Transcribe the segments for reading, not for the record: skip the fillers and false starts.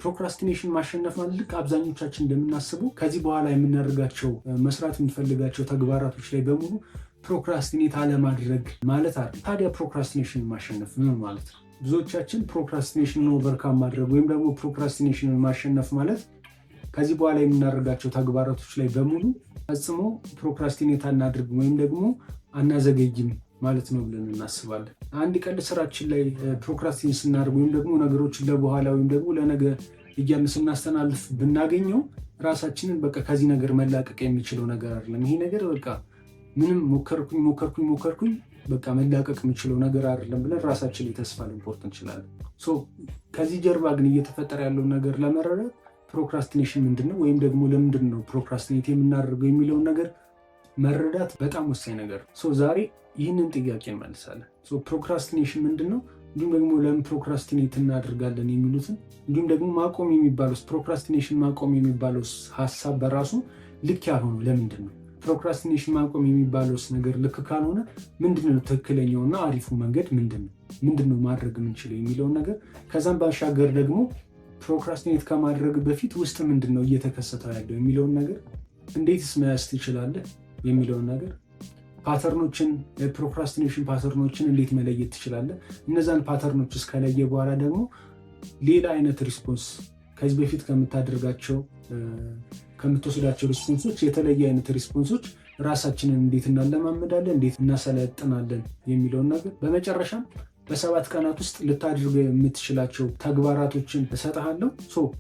ፕሮክራስቲኔሽን ማሸነፍ ማለት አብዛኞቻችን እንደምናስበው ከዚህ በኋላ የምናደርጋቸው መስራት የምንፈልጋቸው ተግባራቶች ላይ በሙሉ ፕሮክራስቲኔት አለማድረግ ማለት አይደል። ታዲያ ፕሮክራስቲኔሽን ማሸነፍ ምን ማለት ነው? ብዙዎቻችን ፕሮክራስቲኔሽን ኦቨርካም ማድረግ ወይም ደግሞ ፕሮክራስቲኔሽንን ማሸነፍ ማለት ከዚህ በኋላ የምናደርጋቸው ተግባራቶች ላይ በሙሉ ፈጽሞ ፕሮክራስቲኔት አናድርግ ወይም ደግሞ አናዘገይም ማለት ነው ብለን እናስባለን። አንድ ቀን ስራችን ላይ ፕሮክራስቲኔት ስናደርግ ወይም ደግሞ ነገሮችን ለበኋላ ወይም ደግሞ ለነገ እያልን ስናስተላልፍ ብናገኘው ራሳችንን በቃ ከዚህ ነገር መላቀቅ የሚችለው ነገር አይደለም። ይሄ ነገር በቃ ምንም ሞከርኩኝ በቃ መላቀቅ የሚችለው ነገር አይደለም ብለን ራሳችን ላይ ተስፋ ልንቆርጥ እንችላለን። ከዚህ ጀርባ ግን እየተፈጠረ ያለውን ነገር ለመረዳት ፕሮክራስቲኔሽን ምንድነው ወይም ደግሞ ለምንድን ነው ፕሮክራስቲኔት የምናደርገው የሚለውን ነገር መረዳት በጣም ወሳኝ ነገር ነው። ዛሬ ይህንን ጥያቄ እንመልሳለን። ፕሮክራስቲኔሽን ምንድነው፣ እንዲሁም ደግሞ ለምን ፕሮክራስቲኔት እናደርጋለን የሚሉትን፣ እንዲሁም ደግሞ ማቆም የሚባለው ፕሮክራስቲኔሽን ማቆም የሚባለው ሀሳብ በራሱ ልክ ያልሆነው ለምንድን ነው፣ ፕሮክራስቲኔሽን ማቆም የሚባለው ነገር ልክ ካልሆነ ምንድነው ትክክለኛውና አሪፉ መንገድ ምንድነው ማድረግ የምንችለው የሚለውን ነገር፣ ከዛም ባሻገር ደግሞ ፕሮክራስቲኔት ከማድረግ በፊት ውስጥ ምንድነው እየተከሰተው ያለው የሚለውን ነገር፣ እንዴትስ መያዝ ትችላለህ የሚለውን ነገር፣ ፓተርኖችን የፕሮክራስቲኔሽን ፓተርኖችን እንዴት መለየት ትችላለህ፣ እነዛን ፓተርኖች እስከለየ በኋላ ደግሞ ሌላ አይነት ሪስፖንስ ከዚህ በፊት ከምትወስዳቸው ሪስፖንሶች የተለየ አይነት ሪስፖንሶች ራሳችንን እንዴት እናለማመዳለን፣ እንዴት እናሰለጥናለን የሚለውን ነገር፣ በመጨረሻም በ7 ቀናት ውስጥ ልታደርገው የምትችላቸው ተግባራቶችን እሰጥሃለሁ።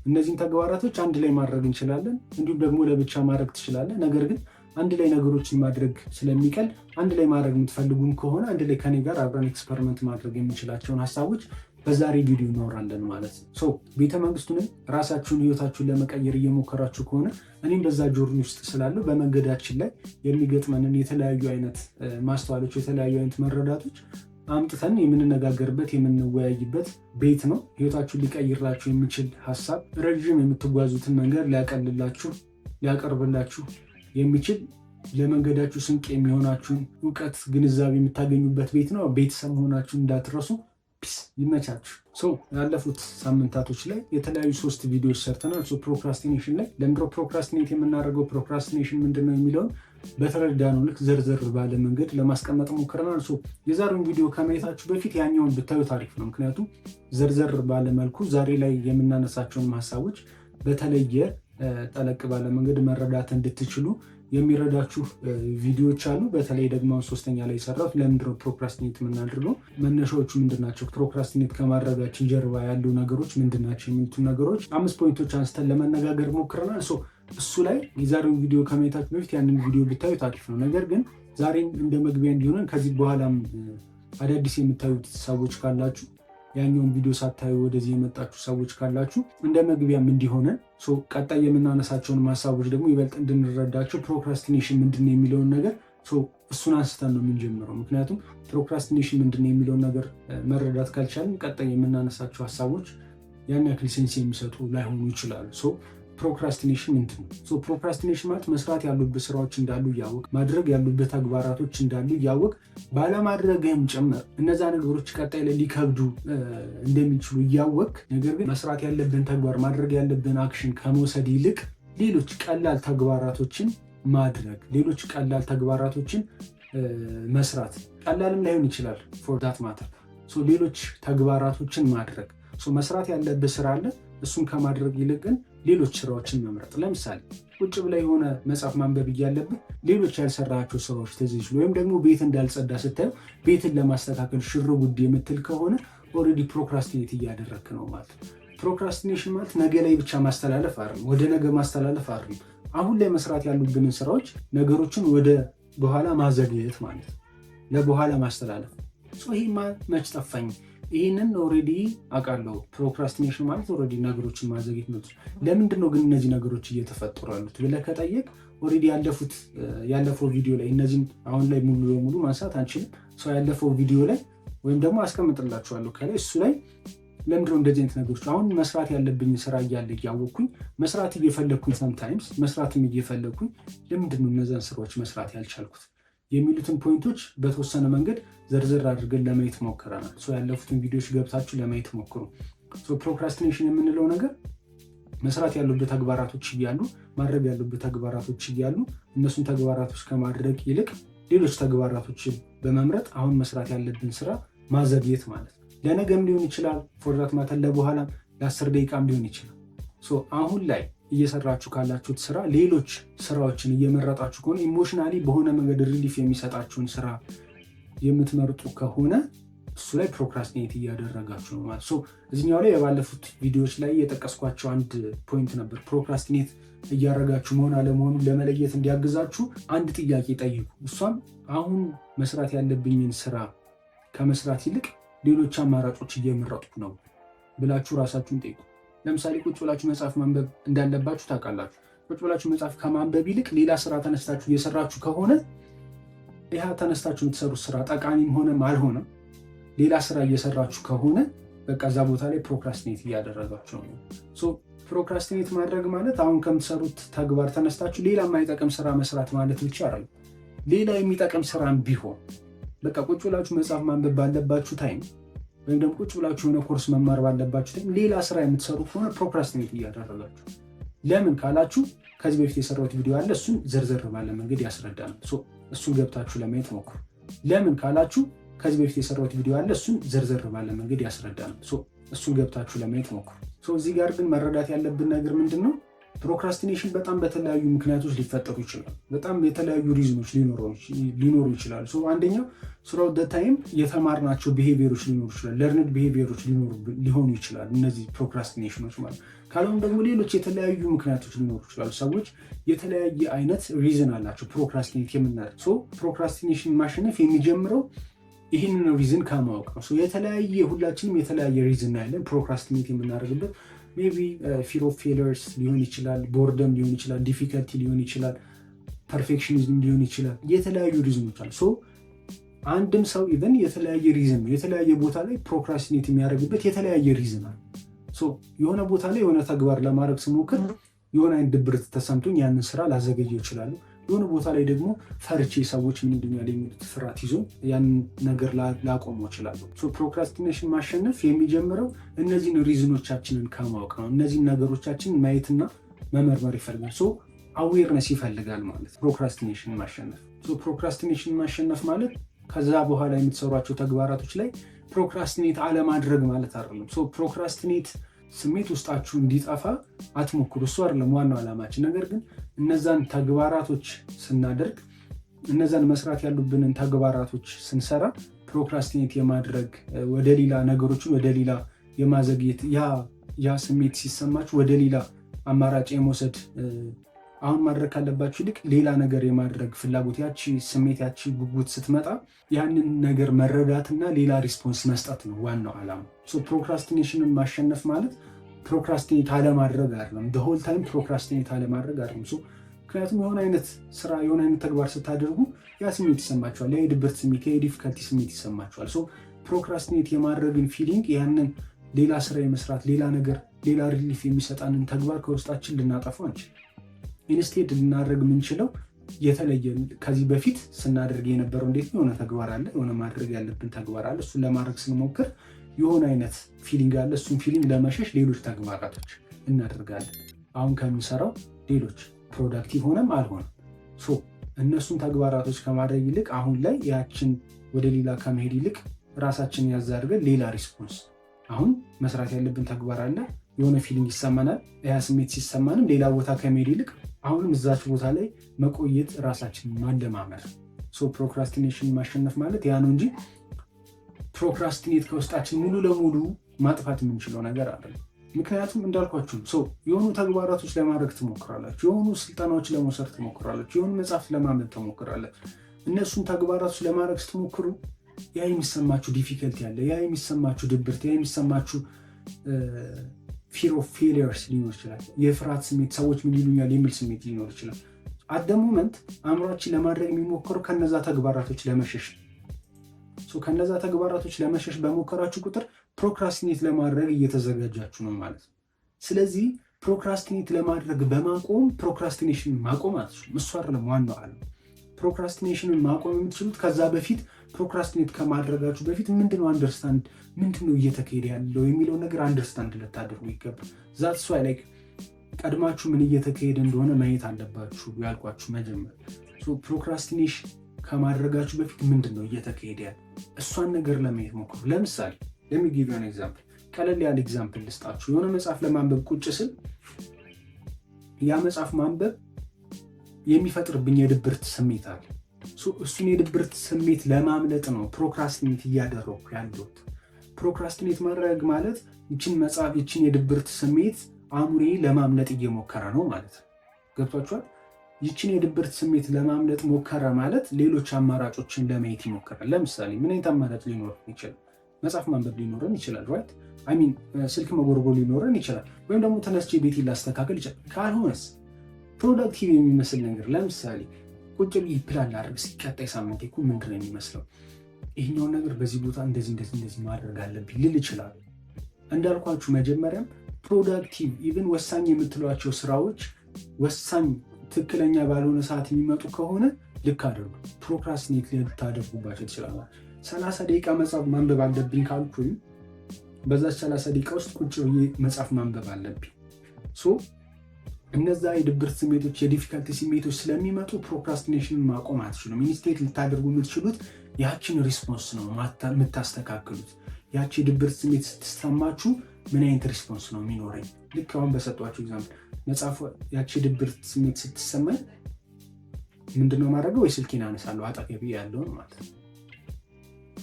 እነዚህን ተግባራቶች አንድ ላይ ማድረግ እንችላለን፣ እንዲሁም ደግሞ ለብቻ ማድረግ ትችላለህ። ነገር ግን አንድ ላይ ነገሮችን ማድረግ ስለሚቀል አንድ ላይ ማድረግ የምትፈልጉም ከሆነ አንድ ላይ ከኔ ጋር አብረን ኤክስፐሪመንት ማድረግ የምንችላቸውን ሀሳቦች በዛሬ ቪዲዮ እናወራለን ማለት ነው። ቤተመንግስቱንም ራሳችሁን ህይወታችሁን ለመቀየር እየሞከራችሁ ከሆነ እኔም በዛ ጆርኒ ውስጥ ስላለው በመንገዳችን ላይ የሚገጥመንን የተለያዩ አይነት ማስተዋሎች፣ የተለያዩ አይነት መረዳቶች አምጥተን የምንነጋገርበት የምንወያይበት ቤት ነው። ህይወታችሁን ሊቀይርላችሁ የሚችል ሀሳብ፣ ረዥም የምትጓዙትን መንገድ ሊያቀልላችሁ ሊያቀርብላችሁ የሚችል ለመንገዳችሁ ስንቅ የሚሆናችሁን እውቀት፣ ግንዛቤ የምታገኙበት ቤት ነው። ቤተሰብ መሆናችሁን እንዳትረሱ። ፒስ፣ ይመቻችሁ። ያለፉት ሳምንታቶች ላይ የተለያዩ 3 ቪዲዮዎች ሰርተናል። ፕሮክራስቲኔሽን ላይ ለምንድነው ፕሮክራስቲኔት የምናደርገው፣ ፕሮክራስቲኔሽን ምንድነው የሚለውን በተረዳነው ልክ ዘርዘር ባለ መንገድ ለማስቀመጥ ሞክረናል። የዛሬውን ቪዲዮ ከማየታችሁ በፊት ያኛውን ብታዩ ታሪፍ ነው። ምክንያቱም ዘርዘር ባለ መልኩ ዛሬ ላይ የምናነሳቸውን ሀሳቦች በተለየ ጠለቅ ባለ መንገድ መረዳት እንድትችሉ የሚረዳችሁ ቪዲዮዎች አሉ። በተለይ ደግሞ 3ኛ ላይ የሰራሁት ለምንድነው ፕሮክራስቲኔት የምናደርገው፣ መነሻዎቹ ምንድናቸው፣ ፕሮክራስቲኔት ከማድረጋችን ጀርባ ያሉ ነገሮች ምንድናቸው የሚሉትን ነገሮች 5 ፖይንቶች አንስተን ለመነጋገር ሞክረናል። እሱ ላይ የዛሬውን ቪዲዮ ከማየታችሁ በፊት ያንን ቪዲዮ ብታዩ ታሪፍ ነው። ነገር ግን ዛሬን እንደ መግቢያ እንዲሆነን ከዚህ በኋላም አዳዲስ የምታዩት ሰዎች ካላችሁ፣ ያኛውን ቪዲዮ ሳታዩ ወደዚህ የመጣችሁ ሰዎች ካላችሁ እንደ መግቢያም እንዲሆነን ቀጣይ የምናነሳቸውን ሀሳቦች ደግሞ ይበልጥ እንድንረዳቸው ፕሮክራስቲኔሽን ምንድነው የሚለውን ነገር እሱን አንስተን ነው የምንጀምረው። ምክንያቱም ፕሮክራስቲኔሽን ምንድነው የሚለውን ነገር መረዳት ካልቻልን ቀጣይ የምናነሳቸው ሀሳቦች ያን ያክል ሴንስ የሚሰጡ ላይሆኑ ይችላሉ። ፕሮክራስቲኔሽን ምንድን ነው? ፕሮክራስቲኔሽን ማለት መስራት ያሉበት ስራዎች እንዳሉ እያወቅ፣ ማድረግ ያሉበት ተግባራቶች እንዳሉ እያወቅ ባለማድረግህም ጭምር እነዛ ነገሮች ቀጣይ ላይ ሊከብዱ እንደሚችሉ እያወቅ፣ ነገር ግን መስራት ያለብን ተግባር ማድረግ ያለብን አክሽን ከመውሰድ ይልቅ ሌሎች ቀላል ተግባራቶችን ማድረግ፣ ሌሎች ቀላል ተግባራቶችን መስራት፣ ቀላልም ላይሆን ይችላል ፎር ዳት ማተር። ሌሎች ተግባራቶችን ማድረግ፣ መስራት ያለብህ ስራ አለ። እሱን ከማድረግ ይልቅ ግን ሌሎች ስራዎችን መምረጥ። ለምሳሌ ቁጭ ብላ የሆነ መጽሐፍ ማንበብ እያለብህ ሌሎች ያልሰራቸው ስራዎች ትዝ ይችሉ፣ ወይም ደግሞ ቤት እንዳልጸዳ ስታዩ ቤትን ለማስተካከል ሽር ጉድ የምትል ከሆነ ኦልሬዲ ፕሮክራስቲኔት እያደረግክ ነው ማለት ነው። ፕሮክራስቲኔሽን ማለት ነገ ላይ ብቻ ማስተላለፍ አይደለም፣ ወደ ነገ ማስተላለፍ አይደለም። አሁን ላይ መስራት ያሉብንን ስራዎች ነገሮችን ወደ በኋላ ማዘግየት ማለት ነው፣ ለበኋላ ማስተላለፍ። ይህ መች ጠፋኝ፣ ይህንን ኦልሬዲ አውቃለሁ። ፕሮክራስቲኔሽን ማለት ኦልሬዲ ነገሮችን ማዘግየት ነው። ለምንድን ነው ግን እነዚህ ነገሮች እየተፈጠሩ ያሉት ብለህ ከጠየቅ ኦልሬዲ ያለፈው ቪዲዮ ላይ እነዚህን አሁን ላይ ሙሉ በሙሉ ማንሳት አንችልም። ያለፈው ቪዲዮ ላይ ወይም ደግሞ አስቀምጥላችኋለሁ ከላይ፣ እሱ ላይ ለምንድነው እንደዚህ አይነት ነገሮች አሁን መስራት ያለብኝ ስራ እያለ እያወቅኩኝ መስራት እየፈለግኩኝ ሰምታይምስ መስራትም እየፈለግኩኝ ለምንድነው እነዛን ስራዎች መስራት ያልቻልኩት የሚሉትን ፖይንቶች በተወሰነ መንገድ ዘርዘር አድርገን ለማየት ሞክረናል። ያለፉትን ቪዲዮዎች ገብታችሁ ለማየት ሞክሩ። ፕሮክራስቲኔሽን የምንለው ነገር መስራት ያሉበት ተግባራቶች እያሉ ማድረግ ያሉበት ተግባራቶች እያሉ እነሱን ተግባራቶች ከማድረግ ይልቅ ሌሎች ተግባራቶችን በመምረጥ አሁን መስራት ያለብን ስራ ማዘግየት ማለት ነው። ለነገም ሊሆን ይችላል፣ ፎርዛት ማተን ለበኋላ ለ10 ደቂቃም ሊሆን ይችላል። አሁን ላይ እየሰራችሁ ካላችሁት ስራ ሌሎች ስራዎችን እየመረጣችሁ ከሆነ ኢሞሽናሊ በሆነ መንገድ ሪሊፍ የሚሰጣችሁን ስራ የምትመርጡ ከሆነ እሱ ላይ ፕሮክራስቲኔት እያደረጋችሁ ነው ማለት። እዚህኛው ላይ የባለፉት ቪዲዮዎች ላይ የጠቀስኳቸው አንድ ፖይንት ነበር። ፕሮክራስቲኔት እያደረጋችሁ መሆን አለመሆኑን ለመለየት እንዲያግዛችሁ አንድ ጥያቄ ጠይቁ። እሷም አሁን መስራት ያለብኝን ስራ ከመስራት ይልቅ ሌሎች አማራጮች እየመረጥኩ ነው ብላችሁ ራሳችሁን ጠይቁ። ለምሳሌ ቁጭ ብላችሁ መጽሐፍ ማንበብ እንዳለባችሁ ታውቃላችሁ። ቁጭ ብላችሁ መጽሐፍ ከማንበብ ይልቅ ሌላ ስራ ተነስታችሁ እየሰራችሁ ከሆነ ይህ ተነስታችሁ የምትሰሩት ስራ ጠቃሚም ሆነም አልሆነም ሌላ ስራ እየሰራችሁ ከሆነ በቃ እዛ ቦታ ላይ ፕሮክራስቲኔት እያደረጋችሁ ነው። ፕሮክራስቲኔት ማድረግ ማለት አሁን ከምትሰሩት ተግባር ተነስታችሁ ሌላ የማይጠቅም ስራ መስራት ማለት ብቻ አይደለም። ሌላ የሚጠቅም ስራም ቢሆን በቃ ቁጭ ብላችሁ መጽሐፍ ማንበብ ባለባችሁ ታይም ወይም ደግሞ ቁጭ ብላችሁ የሆነ ኮርስ መማር ባለባችሁ ታይም ሌላ ስራ የምትሰሩ ከሆነ ፕሮክራስቲኔት እያደረጋችሁ። ለምን ካላችሁ ከዚህ በፊት የሰራሁት ቪዲዮ አለ፣ እሱን ዘርዘር ባለ መንገድ ያስረዳል። እሱን ገብታችሁ ለማየት ሞክሩ። ለምን ካላችሁ ከዚህ በፊት የሰራሁት ቪዲዮ አለ፣ እሱን ዘርዘር ባለ መንገድ ያስረዳል። እሱን ገብታችሁ ለማየት ሞክሩ። እዚህ ጋር ግን መረዳት ያለብን ነገር ምንድን ነው? ፕሮክራስቲኔሽን በጣም በተለያዩ ምክንያቶች ሊፈጠሩ ይችላሉ። በጣም የተለያዩ ሪዝኖች ሊኖሩ ይችላሉ። አንደኛው ስራው ታይም የተማርናቸው ቢሄቪየሮች ሊኖሩ ይችላሉ። ለርንድ ቢሄቪየሮች ሊሆኑ ይችላሉ እነዚህ ፕሮክራስቲኔሽኖች ማለት። ካልሆነ ደግሞ ሌሎች የተለያዩ ምክንያቶች ሊኖሩ ይችላሉ። ሰዎች የተለያየ አይነት ሪዝን አላቸው ፕሮክራስቲኔት የምናደርግ። ፕሮክራስቲኔሽን ማሸነፍ የሚጀምረው ይህንን ሪዝን ከማወቅ ነው። ሁላችንም የተለያየ ሪዝን ያለን ፕሮክራስቲኔት የምናደርግበት ሜይ ቢ ፊር ኦፍ ፌለርስ ሊሆን ይችላል፣ ቦርደም ሊሆን ይችላል፣ ዲፊከልቲ ሊሆን ይችላል፣ ፐርፌክሽኒዝም ሊሆን ይችላል። የተለያዩ ሪዝኖች አሉ። አንድም ሰው ኢቨን የተለያየ ሪዝን ነው የተለያየ ቦታ ላይ ፕሮክራስቲኔት የሚያደርግበት የተለያየ ሪዝን አለ። የሆነ ቦታ ላይ የሆነ ተግባር ለማድረግ ስሞክር የሆነ አይነት ድብርት ተሰምቶኝ ያንን ስራ ላዘገየው ይችላሉ። የሆነ ቦታ ላይ ደግሞ ፈርቼ ሰዎች ምን ይሉኛል የሚሉት ፍርሃት ይዞ ያንን ነገር ላቆመው እችላለሁ። ፕሮክራስቲኔሽን ማሸነፍ የሚጀምረው እነዚህን ሪዝኖቻችንን ከማወቅ ነው። እነዚህን ነገሮቻችንን ማየትና መመርመር ይፈልጋል። አዌርነስ ይፈልጋል ማለት ፕሮክራስቲኔሽን ማሸነፍ። ፕሮክራስቲኔሽን ማሸነፍ ማለት ከዛ በኋላ የምትሰሯቸው ተግባራቶች ላይ ፕሮክራስቲኔት አለማድረግ ማለት አይደለም። ፕሮክራስቲኔት ስሜት ውስጣችሁ እንዲጠፋ አትሞክሩ። እሱ አይደለም ዋናው ዓላማችን። ነገር ግን እነዛን ተግባራቶች ስናደርግ እነዛን መስራት ያሉብንን ተግባራቶች ስንሰራ ፕሮክራስቲኔት የማድረግ ወደ ሌላ ነገሮችን ወደ ሌላ የማዘግየት ያ ስሜት ሲሰማችሁ ወደ ሌላ አማራጭ የመውሰድ አሁን ማድረግ ካለባችሁ ይልቅ ሌላ ነገር የማድረግ ፍላጎት ያቺ ስሜት ያቺ ጉጉት ስትመጣ ያንን ነገር መረዳትና ሌላ ሪስፖንስ መስጠት ነው ዋናው ዓላማ። ፕሮክራስቲኔሽንን ማሸነፍ ማለት ፕሮክራስቲኔት አለማድረግ አይደለም። ሆል ታይም ፕሮክራስቲኔት አለማድረግ አይደለም። ምክንያቱም የሆነ አይነት ስራ የሆነ አይነት ተግባር ስታደርጉ ያ ስሜት ይሰማችኋል። ያ የድብርት ስሜት፣ የዲፊከልቲ ስሜት ይሰማችኋል። ፕሮክራስቲኔት የማድረግን ፊሊንግ ያንን ሌላ ስራ የመስራት ሌላ ነገር ሌላ ሪሊፍ የሚሰጣንን ተግባር ከውስጣችን ልናጠፋው አንችል። ኢንስቴድ ልናደርግ የምንችለው የተለየ ከዚህ በፊት ስናደርግ የነበረው እንዴት ነው? የሆነ ተግባር አለ፣ የሆነ ማድረግ ያለብን ተግባር አለ። እሱን ለማድረግ ስንሞክር የሆነ አይነት ፊሊንግ አለ። እሱን ፊሊንግ ለመሸሽ ሌሎች ተግባራቶች እናደርጋለን። አሁን ከምንሰራው ሌሎች ፕሮዳክቲቭ ሆነም አልሆነም እነሱን ተግባራቶች ከማድረግ ይልቅ አሁን ላይ ያችን ወደ ሌላ ከመሄድ ይልቅ ራሳችንን ያዝ አድርገን ሌላ ሪስፖንስ አሁን መስራት ያለብን ተግባር አለ፣ የሆነ ፊሊንግ ይሰማናል። ያ ስሜት ሲሰማንም ሌላ ቦታ ከመሄድ ይልቅ አሁንም እዛች ቦታ ላይ መቆየት ራሳችንን ማለማመር። ፕሮክራስቲኔሽን ማሸነፍ ማለት ያ ነው እንጂ ፕሮክራስቲኔት ከውስጣችን ሙሉ ለሙሉ ማጥፋት የምንችለው ነገር አይደለም። ምክንያቱም እንዳልኳችሁ የሆኑ ተግባራቶች ለማድረግ ትሞክራላችሁ፣ የሆኑ ስልጠናዎች ለመውሰድ ትሞክራላችሁ፣ የሆኑ መጽሐፍ ለማንበብ ትሞክራላችሁ። እነሱን ተግባራቶች ለማድረግ ስትሞክሩ ያ የሚሰማችሁ ዲፊከልቲ ያለ፣ ያ የሚሰማችሁ ድብርት፣ ያ የሚሰማችሁ ፊር ኦፍ ፌሊየርስ ሊኖር ይችላል። የፍርሃት ስሜት፣ ሰዎች ምን ይሉኛል የሚል ስሜት ሊኖር ይችላል። አት ዘ ሞመንት አእምሯችን ለማድረግ የሚሞክረው ከነዛ ተግባራቶች ለመሸሽ ከነዛ ተግባራቶች ለመሸሽ በሞከራችሁ ቁጥር ፕሮክራስቲኔት ለማድረግ እየተዘጋጃችሁ ነው ማለት ነው። ስለዚህ ፕሮክራስቲኔት ለማድረግ በማቆም ፕሮክራስቲኔሽን ማቆም አትችሉም። እሱ አይደለም ዋናው ዓላማ። ፕሮክራስቲኔሽንን ማቆም የምትችሉት ከዛ በፊት ፕሮክራስቲኔት ከማድረጋችሁ በፊት ምንድነው እየተካሄደ ያለው የሚለው ነገር አንደርስታንድ ልታደርጉ ይገባል። ዛትስ ዋይ ቀድማችሁ ምን እየተካሄደ እንደሆነ ማየት አለባችሁ ያልኳችሁ መጀመር። ፕሮክራስቲኔሽን ከማድረጋችሁ በፊት ምንድን ነው እየተካሄደ ያለ እሷን ነገር ለማየት ሞክሩ። ለምሳሌ ለሚጊቨን ኤግዛምፕል ቀለል ያለ ኤግዛምፕል ልስጣችሁ። የሆነ መጽሐፍ ለማንበብ ቁጭ ስል ያ መጽሐፍ ማንበብ የሚፈጥርብኝ የድብርት ስሜት አለ። እሱን የድብርት ስሜት ለማምለጥ ነው ፕሮክራስቲኔት እያደረኩ ያለሁት። ፕሮክራስቲኔት ማድረግ ማለት ይችን መጽሐፍ ይችን የድብርት ስሜት አእምሮዬ ለማምለጥ እየሞከረ ነው ማለት ነው። ገብቷችኋል? ይችን የድብርት ስሜት ለማምለጥ ሞከረ ማለት ሌሎች አማራጮችን ለማየት ይሞክራል። ለምሳሌ ምን አይነት አማራጭ ሊኖረን ይችላል? መጽሐፍ ማንበብ ሊኖረን ይችላል። ራይት ሚን ስልክ መጎርጎር ሊኖረን ይችላል። ወይም ደግሞ ተነስቼ ቤቴን ላስተካከል ይችላል። ካልሆነስ ፕሮዳክቲቭ የሚመስል ነገር ለምሳሌ ቁጭ ብዬ ፕላን ላደርግ ሲቀጣይ ሳምንት እኮ ምንድን ነው የሚመስለው ይህኛውን ነገር በዚህ ቦታ እንደዚህ ማድረግ አለብኝ ልል ይችላል። እንዳልኳችሁ መጀመሪያም ፕሮዳክቲቭ ኢቭን ወሳኝ የምትሏቸው ስራዎች ወሳኝ ትክክለኛ ባልሆነ ሰዓት የሚመጡ ከሆነ ልክ አድርጉ። ፕሮክራስቲኔት ልታደርጉባቸው ትችላላችሁ። 30 ደቂቃ መጽሐፍ ማንበብ አለብኝ ካልኩኝ በዛች 30 ደቂቃ ውስጥ ቁጭ ብዬ መጽሐፍ ማንበብ አለብኝ። እነዛ የድብርት ስሜቶች የዲፊካልቲ ስሜቶች ስለሚመጡ ፕሮክራስቲኔሽንን ማቆም አትችሉም። ኢንስቴት ልታደርጉ የምትችሉት ያችን ሪስፖንስ ነው የምታስተካክሉት። ያቺ የድብርት ስሜት ስትሰማችሁ ምን አይነት ሪስፖንስ ነው የሚኖረኝ? ልክ አሁን በሰጧችሁ ኤግዛምፕል መጽሐፉ ያቺ የድብርት ስሜት ስትሰማኝ ምንድነው ማድረገው? ወይ ስልኬን አነሳለሁ፣ አጠገቤ ያለውን ማለት ነው።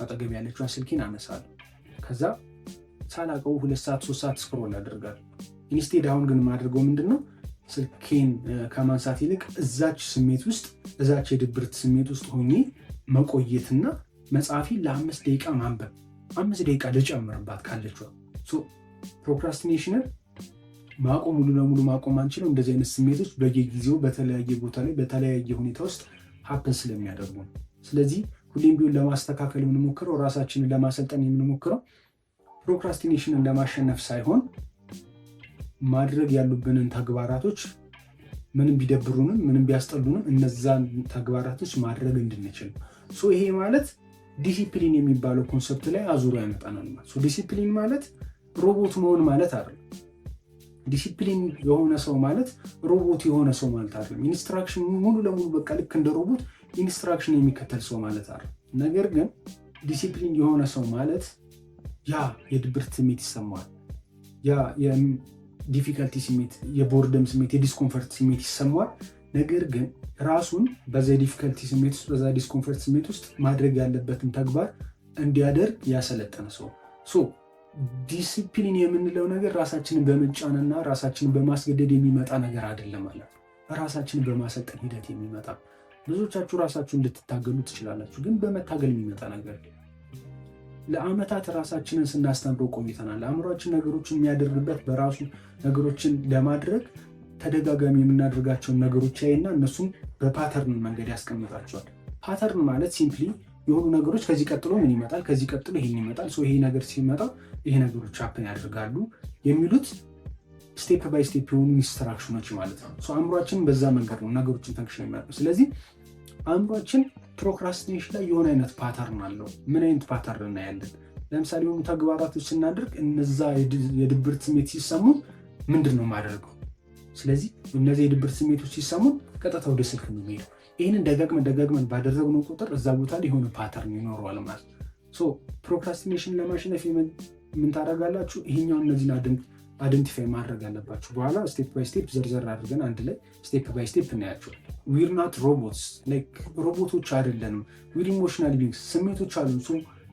አጠገቤ ያለችውን ስልኬን አነሳለሁ። ከዛ ሳላውቀው 2 ሰዓት 3 ሰዓት ስክሮል አደርጋለሁ። ኢንስቴድ አሁን ግን ማድረገው ምንድነው ስልኬን ከማንሳት ይልቅ እዛች ስሜት ውስጥ እዛች የድብርት ስሜት ውስጥ ሆኜ መቆየትና መጽሐፊን ለ5 ደቂቃ ማንበብ 5 ደቂቃ ልጨምርባት ካለችው። ፕሮክራስቲኔሽንን ማቆም ሙሉ ለሙሉ ማቆም አንችልም። እንደዚህ አይነት ስሜቶች በየጊዜው በተለያየ ቦታ ላይ በተለያየ ሁኔታ ውስጥ ሀፕን ስለሚያደርጉ ነው። ስለዚህ ሁሌም ቢሆን ለማስተካከል የምንሞክረው ራሳችንን ለማሰልጠን የምንሞክረው ፕሮክራስቲኔሽንን ለማሸነፍ ሳይሆን ማድረግ ያሉብንን ተግባራቶች ምንም ቢደብሩንም ምንም ቢያስጠሉንም እነዛን ተግባራቶች ማድረግ እንድንችል። ይሄ ማለት ዲሲፕሊን የሚባለው ኮንሰፕት ላይ አዙሮ ያመጣናል ማለት። ዲሲፕሊን ማለት ሮቦት መሆን ማለት አይደለም። ዲሲፕሊን የሆነ ሰው ማለት ሮቦት የሆነ ሰው ማለት አይደለም። ኢንስትራክሽን ሙሉ ለሙሉ በቃ ልክ እንደ ሮቦት ኢንስትራክሽን የሚከተል ሰው ማለት አይደለም። ነገር ግን ዲሲፕሊን የሆነ ሰው ማለት ያ የድብርት ስሜት ይሰማዋል፣ ያ የዲፊካልቲ ስሜት፣ የቦርደም ስሜት፣ የዲስኮምፈርት ስሜት ይሰማዋል። ነገር ግን ራሱን በዛ የዲፊካልቲ ስሜት ውስጥ በዛ ዲስኮምፈርት ስሜት ውስጥ ማድረግ ያለበትን ተግባር እንዲያደርግ ያሰለጠነ ሰው። ዲሲፕሊን የምንለው ነገር ራሳችንን በመጫንና ራሳችንን በማስገደድ የሚመጣ ነገር አይደለም ማለት ነው። ራሳችንን በማሰልጠን ሂደት የሚመጣ። ብዙዎቻችሁ ራሳችሁን ልትታገሉ ትችላላችሁ፣ ግን በመታገል የሚመጣ ነገር ለአመታት ራሳችንን ስናስተምረው ቆይተናል። አእምሯችን ነገሮችን የሚያደርግበት በራሱ ነገሮችን ለማድረግ ተደጋጋሚ የምናደርጋቸውን ነገሮች ያይና እነሱን በፓተርን መንገድ ያስቀምጣቸዋል። ፓተርን ማለት ሲምፕሊ የሆኑ ነገሮች ከዚህ ቀጥሎ ምን ይመጣል፣ ከዚህ ቀጥሎ ይሄን ይመጣል፣ ይሄ ነገር ሲመጣ ይሄ ነገሮች ሀፕን ያደርጋሉ የሚሉት ስቴፕ ባይ ስቴፕ የሆኑ ኢንስትራክሽኖች ማለት ነው። አእምሯችን በዛ መንገድ ነው ነገሮችን ፈንክሽን የሚያደርገው። ስለዚህ አእምሯችን ፕሮክራስቲኔሽን ላይ የሆነ አይነት ፓተርን አለው። ምን አይነት ፓተርን እናያለን? ለምሳሌ የሆኑ ተግባራቶች ስናደርግ እነዛ የድብርት ስሜት ሲሰሙን ምንድን ነው የማደርገው? ስለዚህ እነዚህ የድብርት ስሜቶች ሲሰሙን ቀጥታ ወደ ስልክ ነው የሚሄደው። ይህንን ደጋግመን ባደረግነው ቁጥር እዛ ቦታ ላይ የሆነ ፓተርን ይኖረዋል ማለት ነው። ፕሮክራስቲኔሽን ለማሸነፍ ምን ታደርጋላችሁ? ይሄኛው እነዚህን አይደንቲፋይ ማድረግ አለባችሁ። በኋላ ስቴፕ ባይ ስቴፕ ዘርዘር አድርገን አንድ ላይ ስቴፕ ባይ ስቴፕ እናያቸዋል። ዊር ናት ሮቦትስ፣ ላይክ ሮቦቶች አይደለንም። ዊር ኢሞሽናል ቢንግስ፣ ስሜቶች አሉ።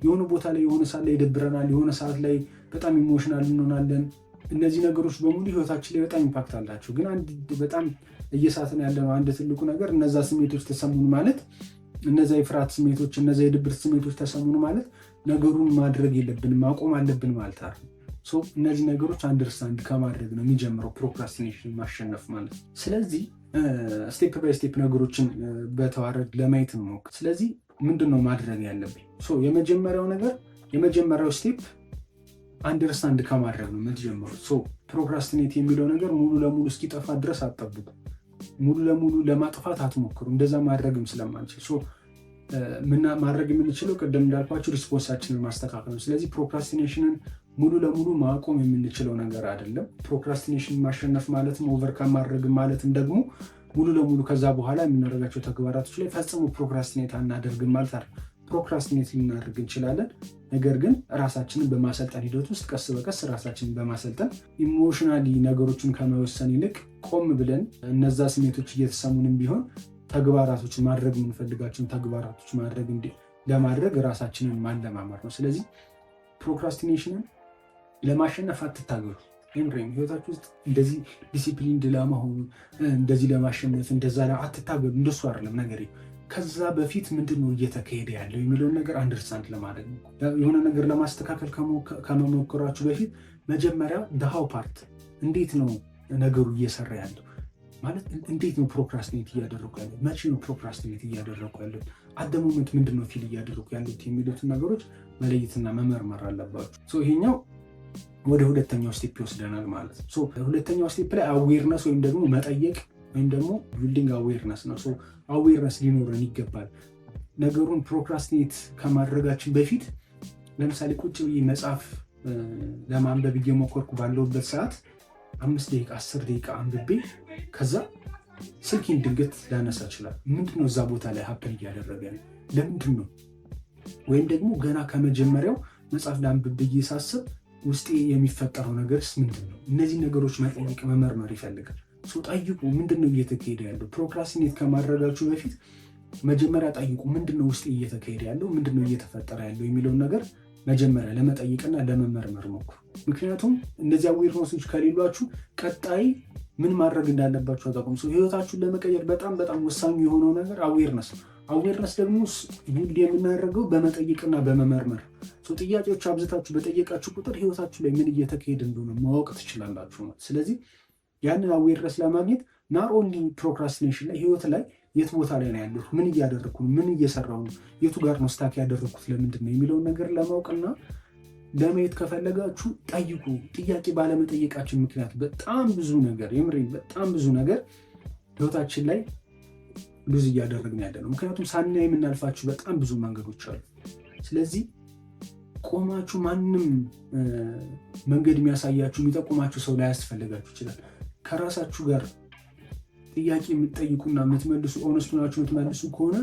የሆነ ቦታ ላይ የሆነ ሰዓት ላይ ይደብረናል፣ የሆነ ሰዓት ላይ በጣም ኢሞሽናል እንሆናለን። እነዚህ ነገሮች በሙሉ ህይወታችን ላይ በጣም ኢምፓክት አላቸው። ግን አንድ በጣም እየሳትን ያለነው አንድ ትልቁ ነገር እነዛ ስሜቶች ተሰሙን ማለት እነዛ የፍርሃት ስሜቶች፣ እነዛ የድብርት ስሜቶች ተሰሙን ማለት ነገሩን ማድረግ የለብንም ማቆም አለብን ማለት አይደል። እነዚህ ነገሮች አንደርስታንድ ከማድረግ ነው የሚጀምረው ፕሮክራስቲኔሽን ማሸነፍ ማለት። ስለዚህ ስቴፕ ባይ ስቴፕ ነገሮችን በተዋረድ ለማየት እንሞክር። ስለዚህ ምንድን ነው ማድረግ ያለብኝ? የመጀመሪያው ስቴፕ አንደርስታንድ ከማድረግ ነው የምትጀምሩት። ፕሮክራስቲኔት የሚለው ነገር ሙሉ ለሙሉ እስኪጠፋ ድረስ አትጠብቁ። ሙሉ ለሙሉ ለማጥፋት አትሞክሩ። እንደዛ ማድረግም ስለማንችል ማድረግ የምንችለው ቅድም እንዳልኳችሁ ሪስፖንሳችንን ማስተካከል ነው። ስለዚህ ፕሮክራስቲኔሽንን ሙሉ ለሙሉ ማቆም የምንችለው ነገር አይደለም። ፕሮክራስቲኔሽን ማሸነፍ ማለትም ኦቨርካም ማድረግ ማለትም ደግሞ ሙሉ ለሙሉ ከዛ በኋላ የምናደርጋቸው ተግባራቶች ላይ ፈጽሞ ፕሮክራስቲኔት አናደርግም ማለት አይደለም። ፕሮክራስቲኔት ልናደርግ እንችላለን። ነገር ግን ራሳችንን በማሰልጠን ሂደት ውስጥ ቀስ በቀስ ራሳችንን በማሰልጠን ኢሞሽናሊ ነገሮችን ከመወሰን ይልቅ ቆም ብለን እነዛ ስሜቶች እየተሰሙንም ቢሆን ተግባራቶች ማድረግ የምንፈልጋቸውን ተግባራቶች ለማድረግ ራሳችንን ማለማመር ነው። ስለዚህ ፕሮክራስቲኔሽንን ለማሸነፍ አትታገሉ። ህይወታችሁ ውስጥ እንደዚህ ዲሲፕሊን ለመሆኑ እንደዚህ ለማሸነፍ እንደዛ አትታገሉ። እንደሱ አይደለም ነገር። ከዛ በፊት ምንድን ነው እየተካሄደ ያለው የሚለውን ነገር አንደርስታንድ ለማድረግ ነው። የሆነ ነገር ለማስተካከል ከመሞከራችሁ በፊት መጀመሪያ ደሃው ፓርት እንዴት ነው ነገሩ እየሰራ ያለው ማለት እንዴት ነው ፕሮክራስቲኔት እያደረጉ ያለው፣ መቼ ነው ፕሮክራስቲኔት እያደረጉ ያለው፣ አደሞመንት ምንድን ነው ፊል እያደረጉ ያሉት የሚሉትን ነገሮች መለየትና መመርመር አለባችሁ። ይሄኛው ወደ ሁለተኛው ስቴፕ ይወስደናል ማለት ነው። ሁለተኛው ስቴፕ ላይ አዌርነስ ወይም ደግሞ መጠየቅ ወይም ደግሞ ቢልዲንግ አዌርነስ ነው። አዌርነስ ሊኖረን ይገባል። ነገሩን ፕሮክራስቲኔት ከማድረጋችን በፊት ለምሳሌ ቁጭ ብዬ መጽሐፍ ለማንበብ እየሞከርኩ ባለሁበት ሰዓት 5 ደቂቃ 10 ደቂቃ አንብቤ ከዛ ስልኬን ድንገት ላነሳ ይችላል። ምንድነው እዛ ቦታ ላይ ሀፕን እያደረገ ነው? ለምንድን ነው? ወይም ደግሞ ገና ከመጀመሪያው መጽሐፍ ላንብብ ብዬ ሳስብ ውስጤ የሚፈጠረው ነገርስ ምንድን ነው? እነዚህ ነገሮች መጠየቅ መመርመር ይፈልጋል። ጠይቁ። ምንድነው እየተካሄደ ያለው? ፕሮክራስቲኔት ከማድረጋችሁ በፊት መጀመሪያ ጠይቁ። ምንድነው ውስጤ እየተካሄደ ያለው? ምንድነው እየተፈጠረ ያለው የሚለውን ነገር መጀመሪያ ለመጠየቅና ለመመርመር ሞክሩ። ምክንያቱም እነዚህ አዌርነሶች ከሌሏችሁ ቀጣይ ምን ማድረግ እንዳለባችሁ አታውቁም። ህይወታችሁን ለመቀየር በጣም በጣም ወሳኙ የሆነው ነገር አዌርነስ ነው። አዌርነስ ደግሞ ቢልድ የምናደርገው በመጠየቅና በመመርመር። ጥያቄዎች አብዝታችሁ በጠየቃችሁ ቁጥር ህይወታችሁ ላይ ምን እየተካሄደ እንደሆነ ማወቅ ትችላላችሁ። ስለዚህ ያንን አዌርነስ ለማግኘት ናት ኦንሊ ፕሮክራስቲኔሽን ላይ ህይወት ላይ የት ቦታ ላይ ነው ያለሁት፣ ምን እያደረግኩ ነው፣ ምን እየሰራሁ ነው፣ የቱ ጋር ነው ስታክ ያደረግኩት፣ ለምንድን ነው የሚለውን ነገር ለማወቅና ለማየት ከፈለጋችሁ ጠይቁ። ጥያቄ ባለመጠየቃችን ምክንያት በጣም ብዙ ነገር በጣም ብዙ ነገር ህይወታችን ላይ ሉዝ እያደረግን ያለ ነው። ምክንያቱም ሳናይ የምናልፋችሁ በጣም ብዙ መንገዶች አሉ። ስለዚህ ቆማችሁ ማንም መንገድ የሚያሳያችሁ የሚጠቁማችሁ ሰው ላይ ያስፈልጋችሁ ይችላል። ከራሳችሁ ጋር ጥያቄ የምትጠይቁና የምትመልሱ ኦነስት ናችሁ የምትመልሱ ከሆነ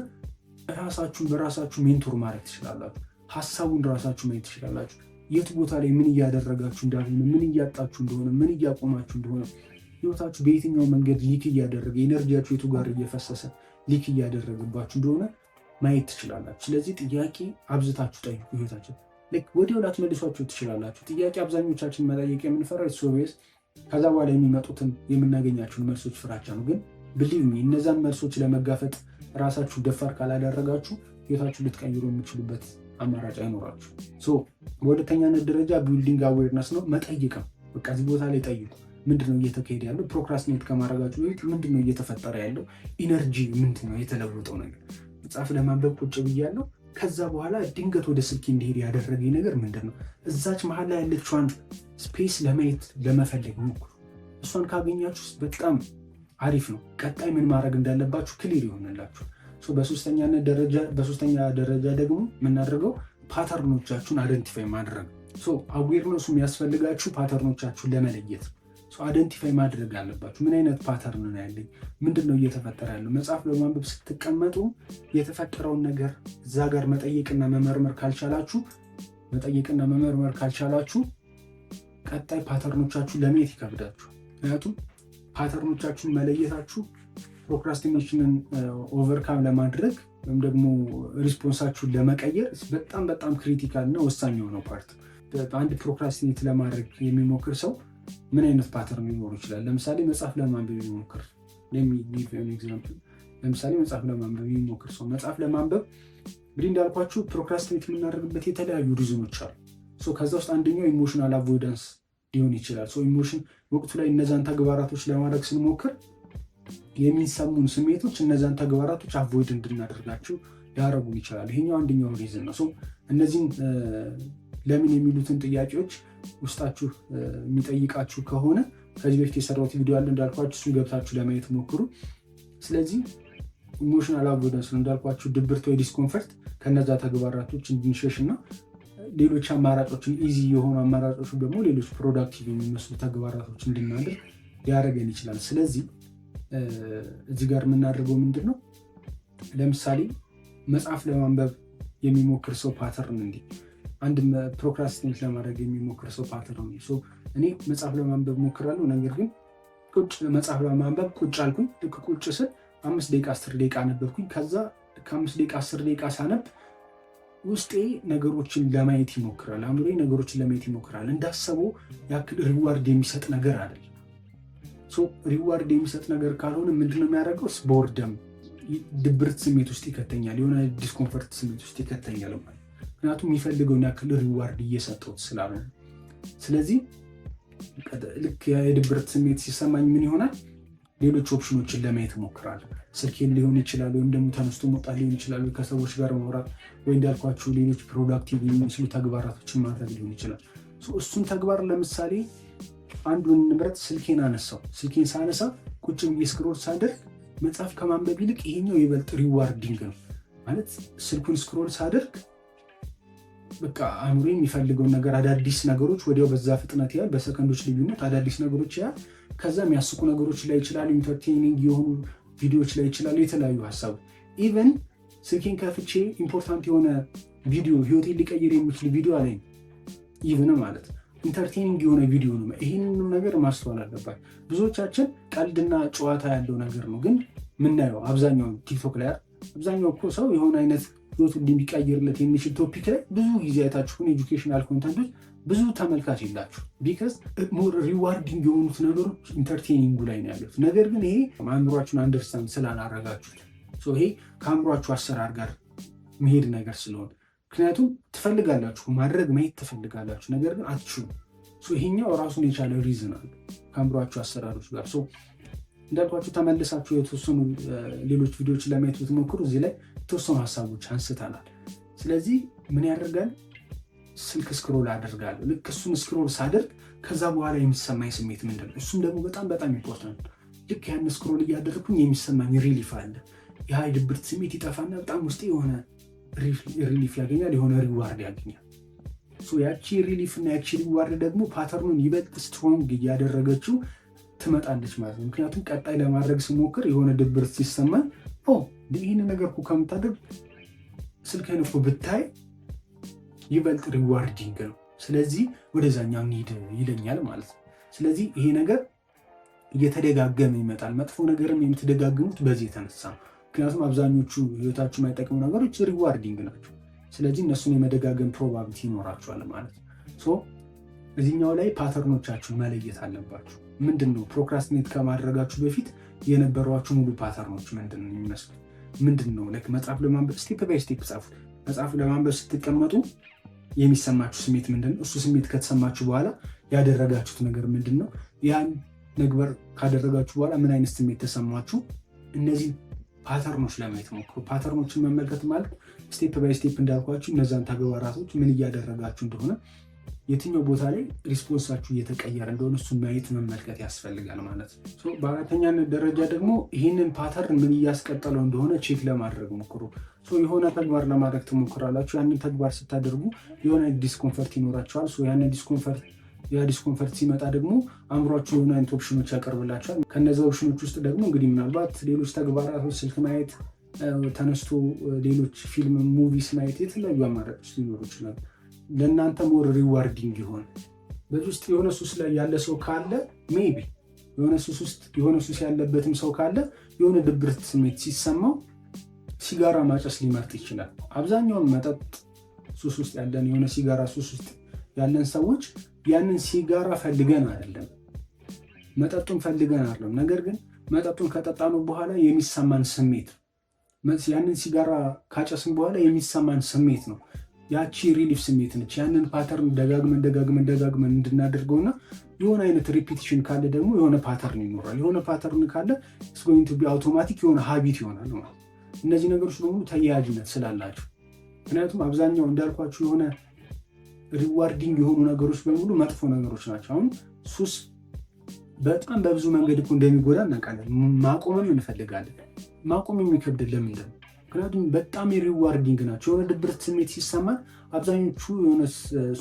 ራሳችሁን በራሳችሁ ሜንቶር ማድረግ ትችላላችሁ። ሀሳቡን ራሳችሁ ማየት ትችላላችሁ። የት ቦታ ላይ ምን እያደረጋችሁ እንዳልሆነ፣ ምን እያጣችሁ እንደሆነ፣ ምን እያቆማችሁ እንደሆነ፣ ህይወታችሁ በየትኛው መንገድ ሊክ እያደረገ ኤነርጂያችሁ የቱ ጋር እየፈሰሰ ሊክ እያደረገባችሁ እንደሆነ ማየት ትችላላችሁ። ስለዚህ ጥያቄ አብዝታችሁ ጠይቁ። ህይወታችሁ ወዲያው ላትመልሷቸው ትችላላችሁ። ጥያቄ አብዛኞቻችን መጠየቅ የምንፈራው ሶቤስ ከዛ በኋላ የሚመጡትን የምናገኛቸውን መልሶች ፍራቻ ነው። ግን ብሊቭ ሚ እነዛን መልሶች ለመጋፈጥ ራሳችሁ ደፋር ካላደረጋችሁ ህይወታችሁ ልትቀይሩ የሚችሉበት አማራጭ አይኖራችሁ። በሁለተኛነት ደረጃ ቢልዲንግ አዌርነስ ነው፣ መጠይቅም። በቃ እዚህ ቦታ ላይ ጠይቁ። ምንድነው እየተካሄደ ያለው? ፕሮክራስቲኔት ከማድረጋችሁ በፊት ምንድነው እየተፈጠረ ያለው? ኢነርጂ ምንድነው የተለወጠው ነገር? መጽሐፍ ለማንበብ ቁጭ ብያለሁ፣ ከዛ በኋላ ድንገት ወደ ስልክ እንዲሄድ ያደረገኝ ነገር ምንድነው? እዛች መሀል ላይ ያለችዋን ስፔስ ለማየት ለመፈለግ ሞክሩ። እሷን ካገኛችሁ በጣም አሪፍ ነው። ቀጣይ ምን ማድረግ እንዳለባችሁ ክሊር ይሆንላችሁ። በሶስተኛ ደረጃ ደግሞ የምናደርገው ፓተርኖቻችሁን አይደንቲፋይ ማድረግ። አዌርነሱ የሚያስፈልጋችሁ ፓተርኖቻችሁን ለመለየት አይደንቲፋይ ማድረግ አለባችሁ። ምን አይነት ፓተርን ነው ያለኝ? ምንድነው እየተፈጠረ ያለው? መጽሐፍ በማንበብ ስትቀመጡ የተፈጠረውን ነገር እዛ ጋር መጠየቅና መመርመር ካልቻላችሁ ቀጣይ ፓተርኖቻችሁን ለማየት ይከብዳችሁ። ምክንያቱም ፓተርኖቻችሁን መለየታችሁ ፕሮክራስቲኔሽንን ኦቨርካም ለማድረግ ወይም ደግሞ ሪስፖንሳችሁን ለመቀየር በጣም በጣም ክሪቲካል እና ወሳኝ የሆነው ፓርት። አንድ ፕሮክራስቲኔት ለማድረግ የሚሞክር ሰው ምን አይነት ፓተርን ሊኖሩ ይችላል? ለምሳሌ መጽሐፍ ለማንበብ የሚሞክር ሰው መጽሐፍ ለማንበብ እንግዲህ እንዳልኳችሁ ፕሮክራስቲኔት የምናደርግበት የተለያዩ ሪዝኖች አሉ። ከዛ ውስጥ አንደኛው ኢሞሽናል አቮይዳንስ ሊሆን ይችላል። ኢሞሽን ወቅቱ ላይ እነዛን ተግባራቶች ለማድረግ ስንሞክር የሚሰሙን ስሜቶች እነዛን ተግባራቶች አቮይድ እንድናደርጋቸው ሊያደርጉን ይችላል። ይሄኛው አንደኛው ሪዝን ነው። እነዚህን ለምን የሚሉትን ጥያቄዎች ውስጣችሁ የሚጠይቃችሁ ከሆነ ከዚህ በፊት የሰራሁት ቪዲዮ አለ እንዳልኳችሁ፣ እሱን ገብታችሁ ለማየት ሞክሩ። ስለዚህ ኢሞሽናል አቮይዳንስ ነው እንዳልኳችሁ፣ ድብርት ወይ ዲስኮንፈርት ከነዛ ተግባራቶች እንድንሸሽ እና ሌሎች አማራጮችን ኢዚ የሆኑ አማራጮች ደግሞ ሌሎች ፕሮዳክቲቭ የሚመስሉ ተግባራቶች እንድናደርግ ሊያደርገን ይችላል። ስለዚህ እዚህ ጋር የምናደርገው ምንድን ነው? ለምሳሌ መጽሐፍ ለማንበብ የሚሞክር ሰው ፓተርን እንዲህ አንድ ፕሮክራስቲኔት ለማድረግ የሚሞክር ሰው ፓተርን እኔ መጽሐፍ ለማንበብ ሞክራለሁ፣ ነገር ግን መጽሐፍ ለማንበብ ቁጭ አልኩኝ። ልክ ቁጭ ስል 5 ደቂቃ 10 ደቂቃ አነበብኩኝ። ከዛ ከ5 ደቂቃ 10 ደቂቃ ሳነብ ውስጤ ነገሮችን ለማየት ይሞክራል፣ አእምሮዬ ነገሮችን ለማየት ይሞክራል። እንዳሰበው ያክል ሪዋርድ የሚሰጥ ነገር አይደለም። ሪዋርድ የሚሰጥ ነገር ካልሆነ ምንድነው የሚያደርገው? ቦርደም ድብርት ስሜት ውስጥ ይከተኛል፣ የሆነ ዲስኮምፈርት ስሜት ውስጥ ይከተኛል ማለት። ምክንያቱም የሚፈልገውን ያክል ሪዋርድ እየሰጠሁት ስላልሆነ። ስለዚህ ልክ የድብርት ስሜት ሲሰማኝ ምን ይሆናል? ሌሎች ኦፕሽኖችን ለማየት እሞክራለሁ። ስልኬን ሊሆን ይችላል፣ ወይም ደግሞ ተነስቶ መውጣት ሊሆን ይችላል፣ ከሰዎች ጋር ማውራት፣ ወይ እንዳልኳችሁ ሌሎች ፕሮዳክቲቭ የሚመስሉ ተግባራቶችን ማድረግ ሊሆን ይችላል። እሱን ተግባር ለምሳሌ አንዱን ንብረት ስልኬን አነሳው። ስልኬን ሳነሳ ቁጭ ብዬ ስክሮል ሳደርግ መጽሐፍ ከማንበብ ይልቅ ይሄኛው ይበልጥ ሪዋርዲንግ ነው ማለት። ስልኩን ስክሮል ሳደርግ በቃ አእምሮ የሚፈልገውን ነገር አዳዲስ ነገሮች ወዲያው በዛ ፍጥነት ያህል በሰከንዶች ልዩነት አዳዲስ ነገሮች ያህል ከዛ የሚያስቁ ነገሮች ላይ ይችላሉ፣ ኢንተርቴኒንግ የሆኑ ቪዲዮዎች ላይ ይችላሉ፣ የተለያዩ ሀሳብ ኢቨን ስልኬን ከፍቼ ኢምፖርታንት የሆነ ቪዲዮ ህይወቴን ሊቀይር የሚችል ቪዲዮ አለኝ ኢቨን ማለት ኢንተርቴኒንግ የሆነ ቪዲዮ ነው። ይህንን ነገር ማስተዋል አለባት። ብዙዎቻችን ቀልድና ጨዋታ ያለው ነገር ነው ግን ምናየው አብዛኛው ቲክቶክ ላይ አብዛኛው እኮ ሰው የሆነ አይነት ህይወቱ እንዲቀይርለት የሚችል ቶፒክ ላይ ብዙ ጊዜ አይታችሁን ኤጁኬሽናል ኮንተንቶች ብዙ ተመልካች የላችሁ። ቢካዝ ሞር ሪዋርዲንግ የሆኑት ነገሮች ኢንተርቴኒንጉ ላይ ነው ያሉት። ነገር ግን ይሄ አእምሯችሁን አንደርስታንድ ስላላረጋችሁት ይሄ ከአእምሯችሁ አሰራር ጋር መሄድ ነገር ስለሆነ ምክንያቱም ትፈልጋላችሁ ማድረግ ማየት ትፈልጋላችሁ፣ ነገር ግን አትችሉም። ይሄኛው ራሱን የቻለ ሪዝን አለ ከአእምሯችሁ አሰራሮች ጋር። እንዳልኳችሁ ተመልሳችሁ የተወሰኑ ሌሎች ቪዲዮዎች ለማየት ብትሞክሩ እዚህ ላይ የተወሰኑ ሀሳቦች አንስተናል። ስለዚህ ምን ያደርጋል? ስልክ ስክሮል አደርጋለሁ። ልክ እሱን ስክሮል ሳደርግ ከዛ በኋላ የሚሰማኝ ስሜት ምንድን ነው? እሱም ደግሞ በጣም ኢምፖርታንት። ልክ ያን ስክሮል እያደረግኩኝ የሚሰማኝ ሪሊፍ አለ። ያ የድብርት ስሜት ይጠፋና በጣም ውስጤ የሆነ ሪሊፍ ያገኛል፣ የሆነ ሪዋርድ ያገኛል። ያቺ ሪሊፍ እና ያቺ ሪዋርድ ደግሞ ፓተርኑን ይበልጥ ስትሮንግ እያደረገችው ትመጣለች ማለት ነው። ምክንያቱም ቀጣይ ለማድረግ ስሞክር የሆነ ድብርት ሲሰማኝ ይህን ነገር እኮ ከምታደርግ ስልክህን እኮ ብታይ ይበልጥ ሪዋርዲንግ ነው፣ ስለዚህ ወደዛኛው እንሂድ ይለኛል ማለት ነው። ስለዚህ ይሄ ነገር እየተደጋገመ ይመጣል። መጥፎ ነገርም የምትደጋግሙት በዚህ የተነሳ ነው። ምክንያቱም አብዛኞቹ ህይወታችሁ የማይጠቅሙ ነገሮች ሪዋርዲንግ ናቸው። ስለዚህ እነሱን የመደጋገም ፕሮባቢሊቲ ይኖራቸዋል ማለት ነው። እዚህኛው ላይ ፓተርኖቻችሁን መለየት አለባችሁ። ምንድን ነው ፕሮክራስቲኔት ከማድረጋችሁ በፊት የነበሯችሁ ሙሉ ፓተርኖች ምንድን ነው የሚመስሉት? ምንድን ነው መጽሐፍ ለማንበብ ስቴፕ ባይ ስቴፕ ጻፉ። መጽሐፍ ለማንበብ ስትቀመጡ የሚሰማችሁ ስሜት ምንድን ነው? እሱ ስሜት ከተሰማችሁ በኋላ ያደረጋችሁት ነገር ምንድን ነው? ያን ነገር ካደረጋችሁ በኋላ ምን አይነት ስሜት ተሰማችሁ? እነዚህ ፓተርኖች ለማየት ሞክሩ። ፓተርኖችን መመልከት ማለት ስቴፕ ባይ ስቴፕ እንዳልኳችሁ እነዛን ተግባራቶች ምን እያደረጋችሁ እንደሆነ፣ የትኛው ቦታ ላይ ሪስፖንሳችሁ እየተቀየረ እንደሆነ እሱን ማየት መመልከት ያስፈልጋል ማለት ነው። በአራተኛ ደረጃ ደግሞ ይህንን ፓተርን ምን እያስቀጠለው እንደሆነ ቼክ ለማድረግ ሞክሩ። የሆነ ተግባር ለማድረግ ትሞክራላችሁ። ያንን ተግባር ስታደርጉ የሆነ ዲስኮንፈርት ይኖራቸዋል። ያንን ዲስኮንፈርት ሲመጣ ደግሞ አእምሯችሁ የሆነ አይነት ኦፕሽኖች ያቀርብላቸዋል። ከነዚህ ኦፕሽኖች ውስጥ ደግሞ እንግዲህ ምናልባት ሌሎች ተግባራቶች፣ ስልክ ማየት፣ ተነስቶ ሌሎች ፊልም ሙቪስ ማየት፣ የተለያዩ አማራጮች ሊኖሩ ይችላሉ። ለእናንተ ሞር ሪዋርዲንግ ይሆን። በዚህ ውስጥ የሆነ ሱስ ላይ ያለ ሰው ካለ ሜይ ቢ የሆነ ሱስ ያለበትም ሰው ካለ የሆነ ድብርት ስሜት ሲሰማው ሲጋራ ማጨስ ሊመርጥ ይችላል። አብዛኛውን መጠጥ ሱስ ውስጥ ያለን የሆነ ሲጋራ ሱስ ውስጥ ያለን ሰዎች ያንን ሲጋራ ፈልገን አይደለም፣ መጠጡን ፈልገን አይደለም። ነገር ግን መጠጡን ከጠጣነው በኋላ የሚሰማን ስሜት፣ ያንን ሲጋራ ካጨስን በኋላ የሚሰማን ስሜት ነው። ያቺ ሪሊፍ ስሜት ነች። ያንን ፓተርን ደጋግመን እንድናደርገውና የሆነ አይነት ሪፒቲሽን ካለ ደግሞ የሆነ ፓተርን ይኖራል። የሆነ ፓተርን ካለ ስጎይንግ ቱ ቢ አውቶማቲክ የሆነ ሃቢት ይሆናል ማለት። እነዚህ ነገሮች በሙሉ ተያያዥነት ስላላቸው፣ ምክንያቱም አብዛኛው እንዳልኳችሁ የሆነ ሪዋርዲንግ የሆኑ ነገሮች በሙሉ መጥፎ ነገሮች ናቸው። አሁን ሱስ በጣም በብዙ መንገድ እኮ እንደሚጎዳ እናውቃለን። ማቆምም እንፈልጋለን። ማቆም የሚከብድ ለምንድን ነው? ምክንያቱም በጣም ሪዋርዲንግ ናቸው። የሆነ ድብርት ስሜት ሲሰማን አብዛኞቹ የሆነ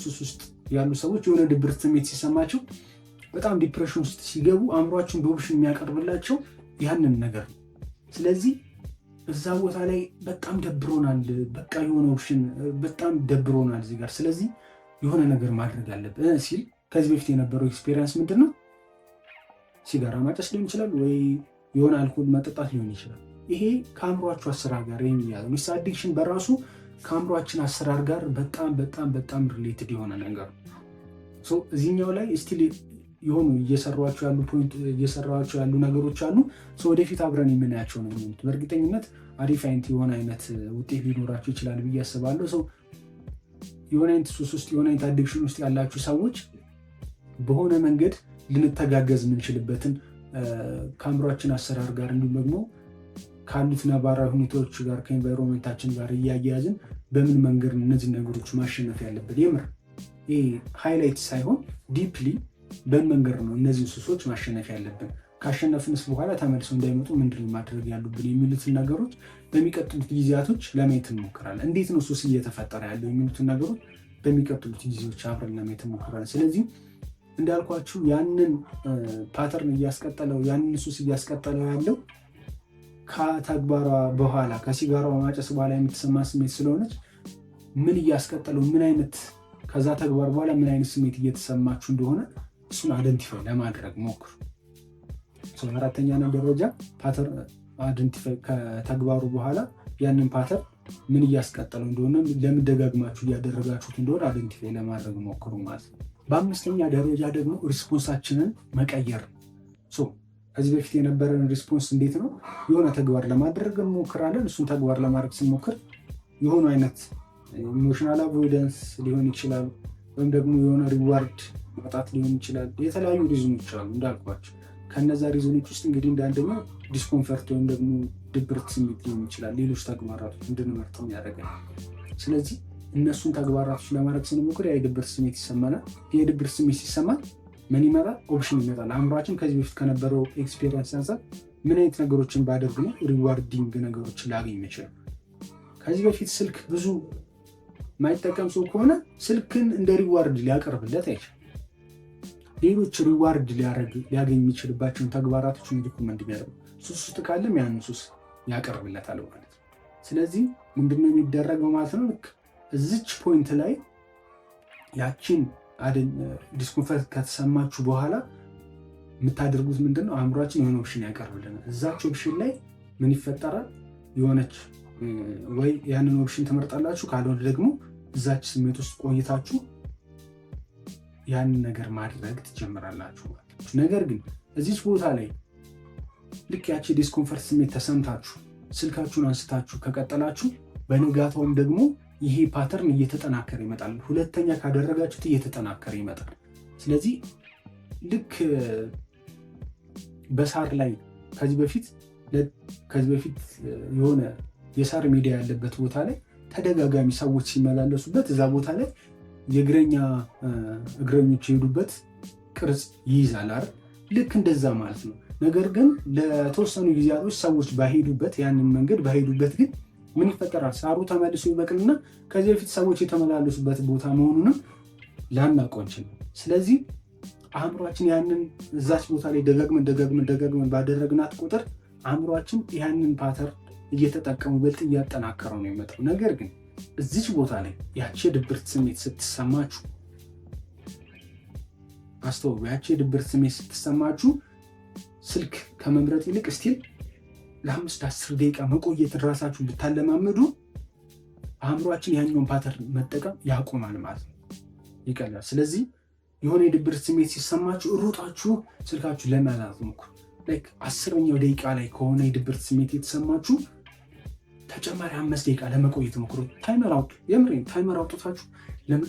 ሱስ ውስጥ ያሉ ሰዎች የሆነ ድብርት ስሜት ሲሰማቸው በጣም ዲፕሬሽን ውስጥ ሲገቡ አእምሯቸውን በኦፕሽን የሚያቀርብላቸው ያንን ነገር ነው። ስለዚህ እዛ ቦታ ላይ በጣም ደብሮናል፣ በቃ የሆነ ኦፕሽን በጣም ደብሮናል እዚህ ጋር፣ ስለዚህ የሆነ ነገር ማድረግ አለብን ሲል ከዚህ በፊት የነበረው ኤክስፔሪንስ ምንድን ነው? ሲጋራ ማጨስ ሊሆን ይችላል ወይ የሆነ አልኮል መጠጣት ሊሆን ይችላል። ይሄ ከአእምሯችሁ አሰራር ጋር የሚያያዝ ነው። አዲክሽን በራሱ ከአእምሯችን አሰራር ጋር በጣም በጣም በጣም ሪሌትድ የሆነ ነገር ነው። እዚህኛው ላይ ስቲል የሆኑ እየሰራቸው ያሉ ነገሮች አሉ። ወደፊት አብረን የምናያቸው ነው የሚሆኑት። በእርግጠኝነት አሪፍ አይነት የሆነ አይነት ውጤት ሊኖራቸው ይችላል ብዬ አስባለሁ። የሆነ አይነት ሱስ ውስጥ የሆነ አይነት አዲክሽን ውስጥ ያላችሁ ሰዎች በሆነ መንገድ ልንተጋገዝ የምንችልበትን ከአእምሯችን አሰራር ጋር እንዲሁም ደግሞ ካሉት ነባራዊ ሁኔታዎች ጋር ከኤንቫይሮንመንታችን ጋር እያያያዝን በምን መንገድ እነዚህ ነገሮች ማሸነፍ ያለብን፣ የምር ይሄ ሃይላይት ሳይሆን ዲፕሊ በምን መንገድ ነው እነዚህን ሱሶች ማሸነፍ ያለብን፣ ካሸነፍንስ በኋላ ተመልሰው እንዳይመጡ ምንድን ማድረግ ያሉብን የሚሉትን ነገሮች በሚቀጥሉት ጊዜያቶች ለማየት እንሞክራለን። እንዴት ነው ሱስ እየተፈጠረ ያለው የሚሉትን ነገሮች በሚቀጥሉት ጊዜዎች አብረን ለማየት እንሞክራለን። ስለዚህ እንዳልኳችሁ ያንን ፓተርን እያስቀጠለው ያንን ሱስ እያስቀጠለው ያለው ከተግባሯ በኋላ ከሲጋራዋ ማጨስ በኋላ የምትሰማ ስሜት ስለሆነች ምን እያስቀጠለው ምን አይነት ከዛ ተግባር በኋላ ምን አይነት ስሜት እየተሰማችሁ እንደሆነ እሱን አይደንቲፋይ ለማድረግ ሞክሩ። አራተኛ ደረጃ ፓተር አይደንቲፋይ ከተግባሩ በኋላ ያንን ፓተር ምን እያስቀጠለው እንደሆነ ለምን ደጋግማችሁ እያደረጋችሁት እንደሆነ አይደንቲፋይ ለማድረግ ሞክሩ ማለት ነው። በአምስተኛ ደረጃ ደግሞ ሪስፖንሳችንን መቀየር። ከዚህ በፊት የነበረን ሪስፖንስ እንዴት ነው? የሆነ ተግባር ለማድረግ እንሞክራለን። እሱን ተግባር ለማድረግ ስንሞክር የሆኑ አይነት ኢሞሽናል አቮይደንስ ሊሆን ይችላል፣ ወይም ደግሞ የሆነ ሪዋርድ ማጣት ሊሆን ይችላል። የተለያዩ ሪዝኖች አሉ እንዳልኳቸው። ከነዛ ሪዝኖች ውስጥ እንግዲህ እንዳንደኛው ዲስኮንፈርት ወይም ደግሞ ድብርት ስሜት ሊሆን ይችላል፣ ሌሎች ተግባራቶች እንድንመርጥ ያደርገናል። ስለዚህ እነሱን ተግባራቶች ለማድረግ ስንሞክር የድብርት ስሜት ይሰማናል። የድብርት ስሜት ሲሰማን ምን ይመጣል? ኦፕሽን ይመጣል። አእምሯችን ከዚህ በፊት ከነበረው ኤክስፔሪንስ አንፃር ምን አይነት ነገሮችን ባደርግ ነው ሪዋርዲንግ ነገሮችን ላገኝ ይችላል። ከዚህ በፊት ስልክ ብዙ ማይጠቀም ሰው ከሆነ ስልክን እንደ ሪዋርድ ሊያቀርብለት አይችልም። ሌሎች ሪዋርድ ሊያገኝ የሚችልባቸውን ተግባራቶች ሪኮመንድ የሚያደርጉ ሱስ ውስጥ ካለም ያን ሱስ ያቀርብለታል ማለት ነው። ስለዚህ ምንድነው የሚደረገው ማለት ነው? ልክ እዚች ፖይንት ላይ ያቺን ዲስኮንፈርት ከተሰማችሁ በኋላ የምታደርጉት ምንድነው? አእምሯችን የሆነ ኦፕሽን ያቀርብልናል። እዛች ኦፕሽን ላይ ምን ይፈጠራል? የሆነች ወይ ያንን ኦፕሽን ትመርጣላችሁ፣ ካልሆነ ደግሞ እዛች ስሜት ውስጥ ቆይታችሁ ያንን ነገር ማድረግ ትጀምራላችሁ ማለት ነው። ነገር ግን እዚች ቦታ ላይ ልክ ያቺ ዲስኮንፈርት ስሜት ተሰምታችሁ ስልካችሁን አንስታችሁ ከቀጠላችሁ በንጋታውም ደግሞ ይሄ ፓተርን እየተጠናከረ ይመጣል። ሁለተኛ ካደረጋችሁት እየተጠናከረ ይመጣል። ስለዚህ ልክ በሳር ላይ ከዚህ በፊት የሆነ የሳር ሜዳ ያለበት ቦታ ላይ ተደጋጋሚ ሰዎች ሲመላለሱበት እዛ ቦታ ላይ እግረኞች የሄዱበት ቅርጽ ይይዛል አይደል? ልክ እንደዛ ማለት ነው። ነገር ግን ለተወሰኑ ጊዜያቶች ሰዎች ባሄዱበት ያንን መንገድ ባሄዱበት ግን ምን ይፈጠራል? ሳሩ ተመልሶ ይበቅልና ከዚህ በፊት ሰዎች የተመላለሱበት ቦታ መሆኑንም ላናውቀው እንችላለን። ስለዚህ አእምሯችን ያንን እዛች ቦታ ላይ ደጋግመን ባደረግናት ቁጥር አእምሯችን ያንን ፓተርን እየተጠቀሙ በልጥ እያጠናከረው ነው የሚመጣው። ነገር ግን እዚች ቦታ ላይ ያቺ የድብርት ስሜት ስትሰማችሁ አስተውሉ። ያቺ የድብርት ስሜት ስትሰማችሁ ስልክ ከመምረጥ ይልቅ ስቲል ለ5-10 ደቂቃ መቆየት ራሳችሁ ብታለማመዱ አእምሯችን ያኛውን ፓተርን መጠቀም ያቆማል ማለት ነው፣ ይቀላል። ስለዚህ የሆነ የድብርት ስሜት ሲሰማችሁ ሩጣችሁ ስልካችሁ ለመያዝ ሞክሩ። ላይክ 10ኛው ደቂቃ ላይ ከሆነ የድብርት ስሜት የተሰማችሁ ተጨማሪ 5 ደቂቃ ለመቆየት ሞክሩ። ታይመር አውጥታችሁ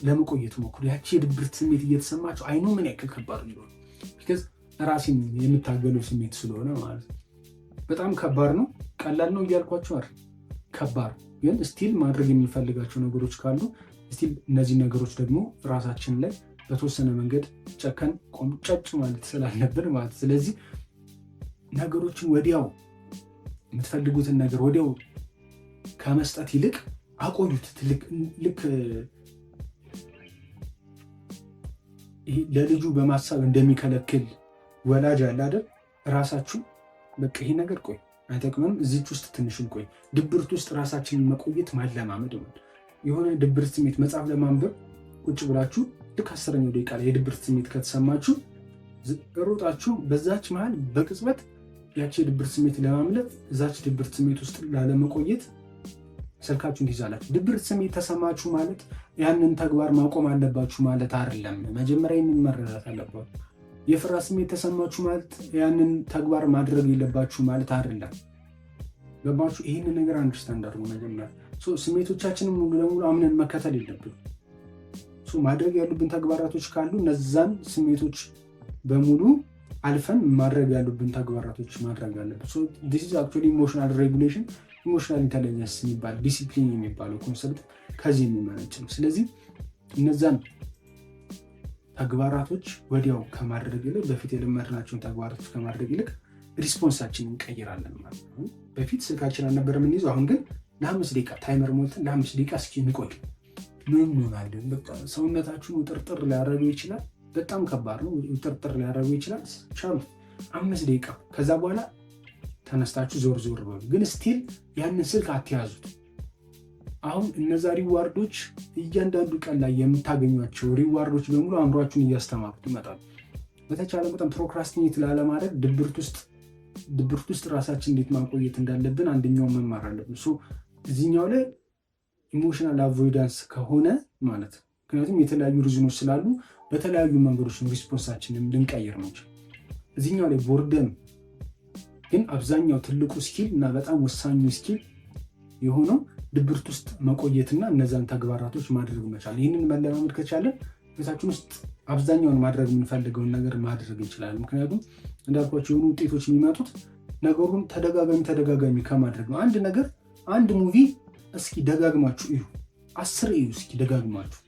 ለመቆየት ሞክሩ። ያቺ የድብርት ስሜት እየተሰማችሁ አይኑ ምን ያክል ከባድ እንደሆነ ቢካዝ ራሴን የምታገለው ስሜት ስለሆነ ማለት ነው። በጣም ከባድ ነው። ቀላል ነው እያልኳችሁ አይደል፣ ከባድ ግን ስቲል ማድረግ የሚፈልጋቸው ነገሮች ካሉ ስቲል እነዚህ ነገሮች ደግሞ ራሳችን ላይ በተወሰነ መንገድ ጨከን ቆምጨጭ ማለት ስላለብን ማለት ስለዚህ ነገሮችን ወዲያው የምትፈልጉትን ነገር ወዲያው ከመስጠት ይልቅ አቆዩት። ልክ ለልጁ በማሰብ እንደሚከለክል ወላጅ አለ አይደል? ራሳችሁ በቃ ይሄ ነገር ቆይ አይጠቅምም፣ እዚች ውስጥ ትንሽን ቆይ። ድብርት ውስጥ ራሳችንን መቆየት ማለማመድ ነው። የሆነ ድብርት ስሜት መጽሐፍ ለማንበብ ቁጭ ብላችሁ ልክ 10ኛው ደቂቃ ላይ የድብርት ስሜት ከተሰማችሁ ሮጣችሁ በዛች መሀል በቅጽበት ያቺ የድብርት ስሜት ለማምለጥ እዛች ድብርት ስሜት ውስጥ ላለመቆየት ስልካችሁን ትይዛላችሁ። ድብርት ስሜት ተሰማችሁ ማለት ያንን ተግባር ማቆም አለባችሁ ማለት አይደለም። መጀመሪያ ይህንን መረዳት አለባችሁ። የፍርሃት ስሜት ተሰማችሁ ማለት ያንን ተግባር ማድረግ የለባችሁ ማለት አይደለም። ገባችሁ? ይህንን ነገር አንደርስታንድ አድርጉ። መጀመሪያ ስሜቶቻችንን ሙሉ ለሙሉ አምነን መከተል የለብን። ማድረግ ያሉብን ተግባራቶች ካሉ እነዛን ስሜቶች በሙሉ አልፈን ማድረግ ያሉብን ተግባራቶች ማድረግ አለብን። ዲስ ኢዝ አክቹዋሊ ኢሞሽናል ሬጉሌሽን፣ ኢሞሽናል ኢንተለጀንስ የሚባል ዲሲፕሊን የሚባለው ኮንሰፕት ከዚህ የሚመነጭ ነው። ስለዚህ እነዛን ተግባራቶች ወዲያው ከማድረግ ይልቅ በፊት የለመድናቸውን ተግባራቶች ከማድረግ ይልቅ ሪስፖንሳችን እንቀይራለን ማለት ነው። በፊት ስልካችን አልነበረ የምንይዘው፣ አሁን ግን ለ5 ደቂቃ ታይመር ሞልተን ለ5 ደቂቃ እስኪ እንቆይ ምን እንሆናለን? በቃ ሰውነታችሁን ውጥርጥር ሊያደርገው ይችላል። በጣም ከባድ ነው። ውጥርጥር ሊያደርገው ይችላል። ቻሉ 5 ደቂቃ። ከዛ በኋላ ተነስታችሁ ዞር ዞር በሉ። ግን ስቲል ያንን ስልክ አትያዙት። አሁን እነዛ ሪዋርዶች እያንዳንዱ ቀን ላይ የምታገኟቸው ሪዋርዶች በሙሉ አእምሯችሁን እያስተማሩት ይመጣሉ። በተቻለ መጠን ፕሮክራስቲኔት ላለማድረግ ድብርት ውስጥ ራሳችን እንዴት ማቆየት እንዳለብን አንደኛው መማር አለብን። እዚህኛው ላይ ኢሞሽናል አቮይዳንስ ከሆነ ማለት ነው። ምክንያቱም የተለያዩ ሪዝኖች ስላሉ በተለያዩ መንገዶች ሪስፖንሳችንን ልንቀይር ነው። እዚህኛው ላይ ቦርደም ግን አብዛኛው ትልቁ ስኪል እና በጣም ወሳኙ ስኪል የሆነው ድብርት ውስጥ መቆየትና እነዛን ተግባራቶች ማድረግ መቻል። ይህንን መለማመድ ከቻለን ቤታችን ውስጥ አብዛኛውን ማድረግ የምንፈልገውን ነገር ማድረግ እንችላለን። ምክንያቱም እንዳልኳቸው የሆኑ ውጤቶች የሚመጡት ነገሩን ተደጋጋሚ ከማድረግ ነው። አንድ ነገር አንድ ሙቪ እስኪ ደጋግማችሁ እዩ፣ 10 እዩ እስኪ ደጋግማችሁ።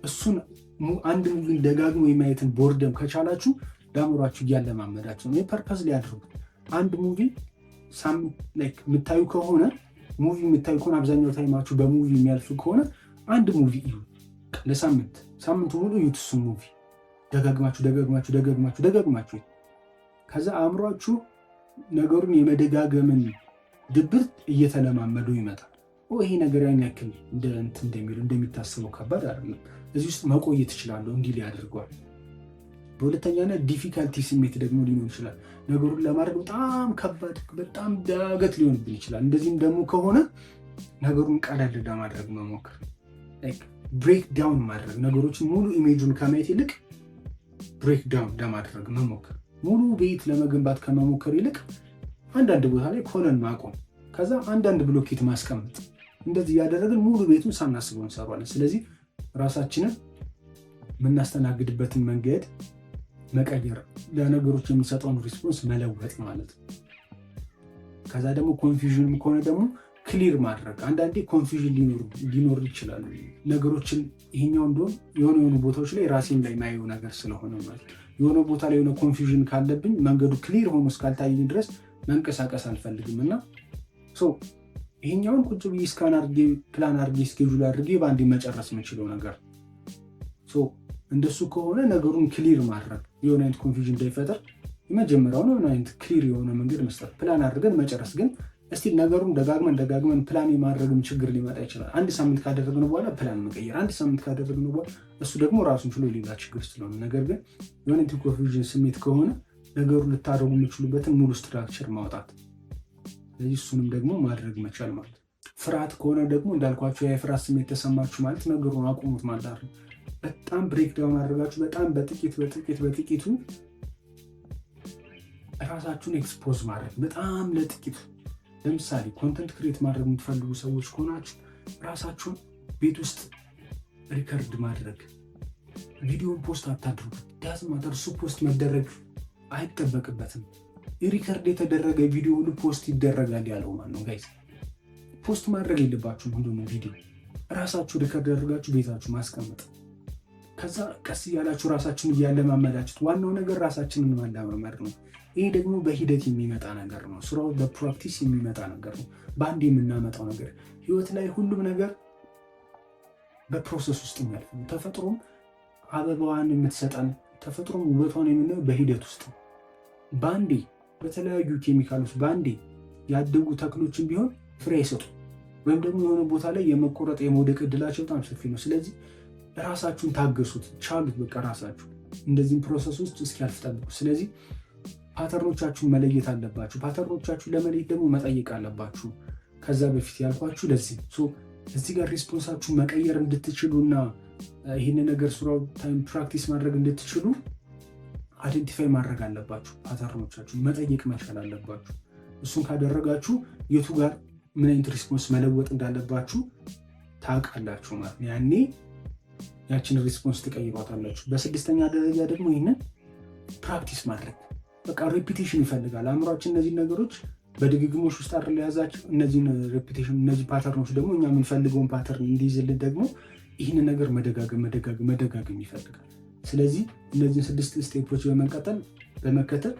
እሱን አንድ ሙቪ ደጋግሞ የማየትን ቦርደም ከቻላችሁ ለአእምሯችሁ እያለማመዳችሁ ነው። ፐርፐዝ ሊያደርጉት አንድ ሙቪ የምታዩ ከሆነ አብዛኛው ታይማችሁ በሙቪ የሚያልፉ ከሆነ አንድ ሙቪ እዩ ለሳምንቱ ሙሉ እዩት። እሱን ሙቪ ደጋግማችሁ ከዛ አእምሯችሁ ነገሩን የመደጋገምን ድብርት እየተለማመዱ ይመጣል። ይሄ ነገር ያን ያክል እንደሚታሰበው ከባድ አይደለም፣ እዚህ ውስጥ መቆየት እችላለሁ እንዲል ያደርገዋል። በሁለተኛነት ዲፊካልቲ ስሜት ደግሞ ሊኖር ይችላል። ነገሩን ለማድረግ በጣም ከባድ፣ በጣም ዳገት ሊሆንብን ይችላል። እንደዚህም ደግሞ ከሆነ ነገሩን ቀለል ለማድረግ መሞከር፣ ብሬክ ዳውን ማድረግ፣ ነገሮችን ሙሉ ኢሜጁን ከማየት ይልቅ ብሬክ ዳውን ለማድረግ መሞከር፣ ሙሉ ቤት ለመገንባት ከመሞከር ይልቅ አንዳንድ ቦታ ላይ ኮለን ማቆም፣ ከዛ አንዳንድ ብሎኬት ማስቀመጥ፣ እንደዚህ ያደረግን ሙሉ ቤቱን ሳናስበው እንሰራለን። ስለዚህ ራሳችንን የምናስተናግድበትን መንገድ መቀየር፣ ለነገሮች የሚሰጠውን ሪስፖንስ መለወጥ ማለት ነው። ከዛ ደግሞ ኮንፊውዥን ከሆነ ደግሞ ክሊር ማድረግ። አንዳንዴ ኮንፊውዥን ሊኖር ይችላል ነገሮችን። ይሄኛው እንደውም የሆኑ ቦታዎች ላይ ራሴን ላይ ማየው ነገር ስለሆነ ማለት የሆነ ቦታ ላይ የሆነ ኮንፊውዥን ካለብኝ መንገዱ ክሊር ሆኖ እስካልታየኝ ድረስ መንቀሳቀስ አልፈልግም እና ይሄኛውን ቁጭ ብዬ ስካን አድርጌ ፕላን አድርጌ ስኬጁል አድርጌ በአንዴ መጨረስ የምችለው ነገር እንደሱ ከሆነ ነገሩን ክሊር ማድረግ፣ የሆነ አይነት ኮንፊውዥን እንዳይፈጠር የመጀመሪያውን የሆነ አይነት ክሊር የሆነ መንገድ መስጠት፣ ፕላን አድርገን መጨረስ። ግን እስቲ ነገሩን ደጋግመን ፕላን የማድረግም ችግር ሊመጣ ይችላል። 1 ሳምንት ካደረግነው በኋላ ፕላን መቀየር፣ 1 ሳምንት ካደረግነው በኋላ እሱ ደግሞ ራሱን ችሎ ሌላ ችግር ስለሆነ፣ ነገር ግን የሆነ ኮንፊውዥን ስሜት ከሆነ ነገሩን ልታደርጉ የምችሉበትን ሙሉ ስትራክቸር ማውጣት። ስለዚህ እሱንም ደግሞ ማድረግ መቻል ማለት። ፍርሃት ከሆነ ደግሞ እንዳልኳቸው የፍርሃት ስሜት ተሰማችሁ ማለት ነገሩን አቁሙት ማለት ነው። በጣም ብሬክዳውን አድርጋችሁ በጣም በጥቂቱ ራሳችሁን ኤክስፖዝ ማድረግ፣ በጣም ለጥቂቱ። ለምሳሌ ኮንተንት ክሬት ማድረግ የምትፈልጉ ሰዎች ከሆናችሁ ራሳችሁን ቤት ውስጥ ሪከርድ ማድረግ፣ ቪዲዮን ፖስት አታድርጉ። ዳዝማተር እሱ ፖስት መደረግ አይጠበቅበትም። ሪከርድ የተደረገ ቪዲዮ ሁሉ ፖስት ይደረጋል ያለው ማን ነው ጋይስ? ፖስት ማድረግ የለባችሁም ሁሉንም ቪዲዮ። ራሳችሁ ሪከርድ አድርጋችሁ ቤታችሁ ማስቀመጥ፣ ከዛ ቀስ እያላችሁ ራሳችሁን እያለማመዳችሁት። ዋናው ነገር ራሳችንን ማለማመድ ነው። ይሄ ደግሞ በሂደት የሚመጣ ነገር ነው። ስራው በፕራክቲስ የሚመጣ ነገር ነው። በአንድ የምናመጣው ነገር ህይወት ላይ ሁሉም ነገር በፕሮሰስ ውስጥ የሚያልፍ ነው። ተፈጥሮም አበባዋን የምትሰጠን ተፈጥሮም ውበቷን የምናየው በሂደት ውስጥ ነው። በአንዴ በተለያዩ ኬሚካሎች በአንዴ ያደጉ ተክሎችን ቢሆን ፍሬ አይሰጡ ወይም ደግሞ የሆነ ቦታ ላይ የመቆረጥ የመውደቅ እድላቸው በጣም ሰፊ ነው። ስለዚህ ራሳችሁን ታገሱት፣ ቻሉት። በቃ ራሳችሁ እንደዚህም ፕሮሰስ ውስጥ እስኪያልፍ ጠብቁ። ስለዚህ ፓተርኖቻችሁን መለየት አለባችሁ። ፓተርኖቻችሁን ለመለየት ደግሞ መጠየቅ አለባችሁ። ከዛ በፊት ያልኳችሁ ለዚህ እዚህ ጋር ሪስፖንሳችሁን መቀየር እንድትችሉ እና ይህን ነገር ስራው ታይም ፕራክቲስ ማድረግ እንድትችሉ አይደንቲፋይ ማድረግ አለባችሁ። ፓተርኖቻችሁን መጠየቅ መቻል አለባችሁ። እሱን ካደረጋችሁ የቱ ጋር ምን አይነት ሪስፖንስ መለወጥ እንዳለባችሁ ታውቃላችሁ ማለት ነው። ያኔ ያችን ሪስፖንስ ትቀይሯታላችሁ። በስድስተኛ ደረጃ ደግሞ ይህንን ፕራክቲስ ማድረግ በቃ ሬፒቴሽን ይፈልጋል አእምሯችን። እነዚህ ነገሮች በድግግሞሽ ውስጥ አይደል የያዛቸው። እነዚህን ሬፒቴሽን እነዚህ ፓተርኖች ደግሞ እኛ የምንፈልገውን ፓተርን እንዲይዝልን ደግሞ ይህን ነገር መደጋገም ይፈልጋል። ስለዚህ እነዚህን 6 ስቴፖች በመከተል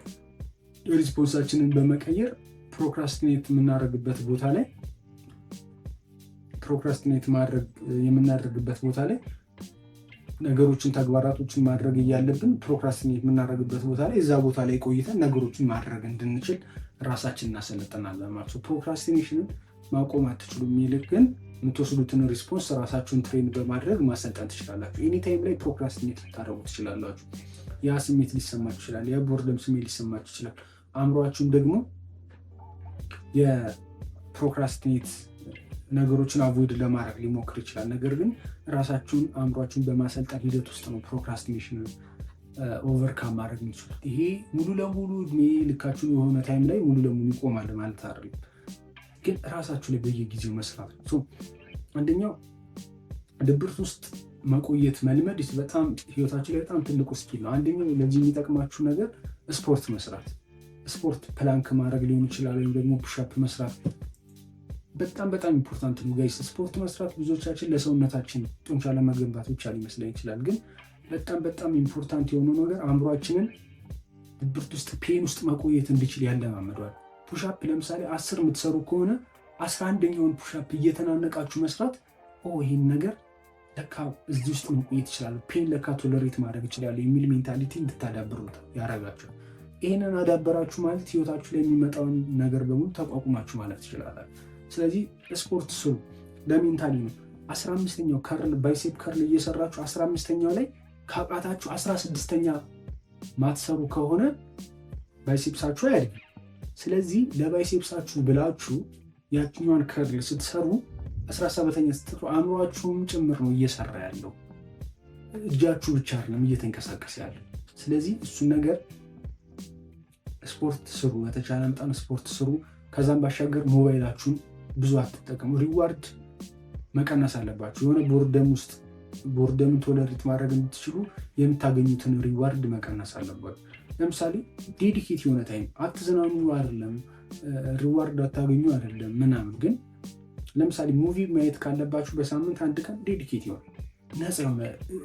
ሪስፖንሳችንን በመቀየር ፕሮክራስቲኔት የምናደርግበት ቦታ ላይ ነገሮችን ተግባራቶችን ማድረግ እያለብን ፕሮክራስቲኔት የምናደርግበት ቦታ ላይ እዛ ቦታ ላይ ቆይተን ነገሮችን ማድረግ እንድንችል ራሳችን እናሰለጥናለን ማለት ነው። ፕሮክራስቲኔሽንን ማቆም አትችሉም። ይልቅ ግን የምትወስዱትን ሪስፖንስ ራሳችሁን ትሬን በማድረግ ማሰልጠን ትችላላችሁ። ኤኒታይም ላይ ፕሮክራስቲኔት ልታደርጉ ትችላላችሁ። ያ ስሜት ሊሰማችሁ ይችላል። ያ ቦርደም ስሜት ሊሰማችሁ ይችላል። አእምሯችሁም ደግሞ የፕሮክራስቲኔት ነገሮችን አቮይድ ለማድረግ ሊሞክር ይችላል። ነገር ግን ራሳችሁን አእምሯችሁን በማሰልጠን ሂደት ውስጥ ነው ፕሮክራስቲኔሽን ኦቨርካም ማድረግ የሚችሉት። ይሄ ሙሉ ለሙሉ እድሜ ልካችሁ የሆነ ታይም ላይ ሙሉ ለሙሉ ይቆማል ማለት አይደለም፣ ግን ራሳችሁ ላይ በየጊዜው መስራት ነው። አንደኛው ድብርት ውስጥ መቆየት መልመድ በጣም ህይወታችሁ ላይ በጣም ትልቁ ስኪል ነው። አንደኛው ለዚህ የሚጠቅማችሁ ነገር ስፖርት መስራት፣ ስፖርት ፕላንክ ማድረግ ሊሆን ይችላል፣ ወይም ደግሞ ፑሽአፕ መስራት በጣም ኢምፖርታንት ነው ጋይስ። ስፖርት መስራት ብዙዎቻችን ለሰውነታችን ጡንቻ ለመገንባት ብቻ ሊመስለን ይችላል፣ ግን በጣም ኢምፖርታንት የሆነው ነገር አእምሯችንን ድብርት ውስጥ ፔን ውስጥ መቆየት እንዲችል ያለማመዷል። ፑሽአፕ ለምሳሌ 10 የምትሰሩ ከሆነ 11ኛውን ፑሽአፕ እየተናነቃችሁ መስራት ይህን ነገር ለካ እዚህ ውስጥ መቆየት ይችላል፣ ፔን ለካ ቶለሬት ማድረግ ይችላል የሚል ሜንታሊቲ እንድታዳብሩ ያደርጋችሁ። ይህንን አዳበራችሁ ማለት ህይወታችሁ ላይ የሚመጣውን ነገር በሙሉ ተቋቁማችሁ ማለት ትችላላችሁ። ስለዚህ ስፖርት ስሩ፣ ለሜንታሊ ነው። 15ኛው ከርል ባይሴፕ ከርል እየሰራችሁ 15ኛው ላይ ካቃታችሁ 16ኛ ማትሰሩ ከሆነ ባይሴፕሳችሁ አያድግም። ስለዚህ ለባይሴፕሳችሁ ብላችሁ ያችኛዋን ከርል ስትሰሩ 17ኛ ስትሰሩ አእምሯችሁም ጭምር ነው እየሰራ ያለው፣ እጃችሁ ብቻ አይደለም እየተንቀሳቀሰ ያለው። ስለዚህ እሱን ነገር ስፖርት ስሩ፣ በተቻለ መጠን ስፖርት ስሩ። ከዛም ባሻገር ሞባይላችሁን ብዙ አትጠቀሙ። ሪዋርድ መቀነስ አለባችሁ። የሆነ ቦርደምን ቶለሬት ማድረግ እንድትችሉ የምታገኙትን ሪዋርድ መቀነስ አለባችሁ። ለምሳሌ ዴዲኬት የሆነ ታይም አትዝናኑ አይደለም፣ ሪዋርድ አታገኙ አይደለም ምናምን፣ ግን ለምሳሌ ሙቪ ማየት ካለባችሁ በሳምንት 1 ቀን ዴዲኬት ይሆን ነፃ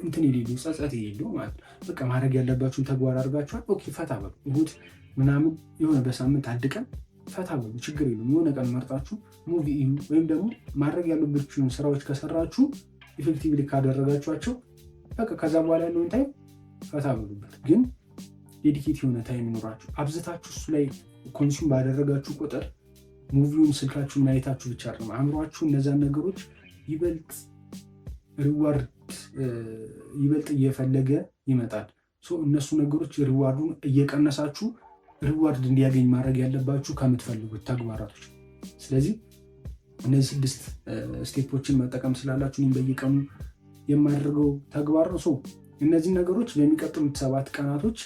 እንትን የሌለው ጸጸት የሌለው ማለት በቃ ማድረግ ያለባችሁን ተግባር አድርጋችኋል። ኦኬ ፈታ በሉ። እሁድ ምናምን የሆነ በሳምንት 1 ቀን ፈታ በሉ፣ ችግር የለም። የሆነ ቀን መርጣችሁ ሙቪ እዩ፣ ወይም ደግሞ ማድረግ ያለባችሁን ስራዎች ከሰራችሁ ኢፌክቲቭሊ ካደረጋችኋቸው በቃ ከዛ በኋላ ያለውን ታይም ፈታ በሉበት። ግን ዴዲኬት የሆነ ታይም ይኖራችሁ። አብዝታችሁ እሱ ላይ ኮንሱም ባደረጋችሁ ቁጥር ሙቪውን ስልካችሁን ማየታችሁ ብቻ አይደለም፣ አእምሯችሁ እነዛን ነገሮች ይበልጥ ሪዋርድ ይበልጥ እየፈለገ ይመጣል። እነሱ ነገሮች ሪዋርዱን እየቀነሳችሁ ሪዋርድ እንዲያገኝ ማድረግ ያለባችሁ ከምትፈልጉት ተግባራቶች። ስለዚህ እነዚህ 6 ስቴፖችን መጠቀም ስላላችሁ እኔም በየቀኑ የማደርገው ተግባር ነው። እነዚህ ነገሮች በሚቀጥሉት 7 ቀናቶች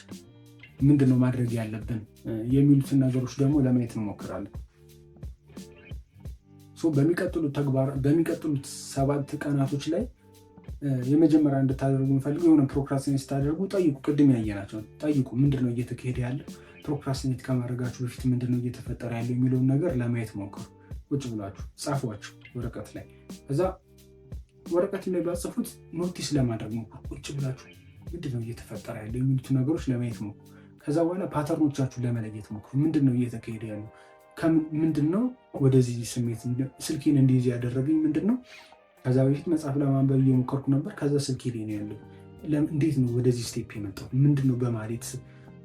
ምንድነው ማድረግ ያለብን የሚሉትን ነገሮች ደግሞ ለማየት እንሞክራለን። በሚቀጥሉት 7 ቀናቶች ላይ የመጀመሪያ እንድታደርጉ የምፈልገው የሆነ ፕሮክራስቲኔት ስታደርጉ ጠይቁ። ቅድም ያየናቸው ጠይቁ። ምንድነው እየተካሄደ ያለ? ፕሮክራስቲኔት ከማድረጋችሁ በፊት ምንድነው እየተፈጠረ ያለው የሚለውን ነገር ለማየት ሞክሩ። ቁጭ ብላችሁ ጻፏቸው ወረቀት ላይ። ከዛ ወረቀት ላይ ባጽፉት ኖቲስ ለማድረግ ሞክሩ። ቁጭ ብላችሁ ምንድነው እየተፈጠረ ያለው የሚሉት ነገሮች ለማየት ሞክሩ። ከዛ በኋላ ፓተርኖቻችሁን ለመለየት ሞክሩ። ምንድነው እየተካሄደ ያለው? ምንድነው ወደዚህ ስሜት ስልኬን እንዲይዝ ያደረገኝ ምንድነው? ከዛ በፊት መጽሐፍ ለማንበብ እየሞከርኩ ነበር። ከዛ ስልኬ ላይ ነው ያለው። እንዴት ነው ወደዚህ ስቴፕ የመጣው? ምንድነው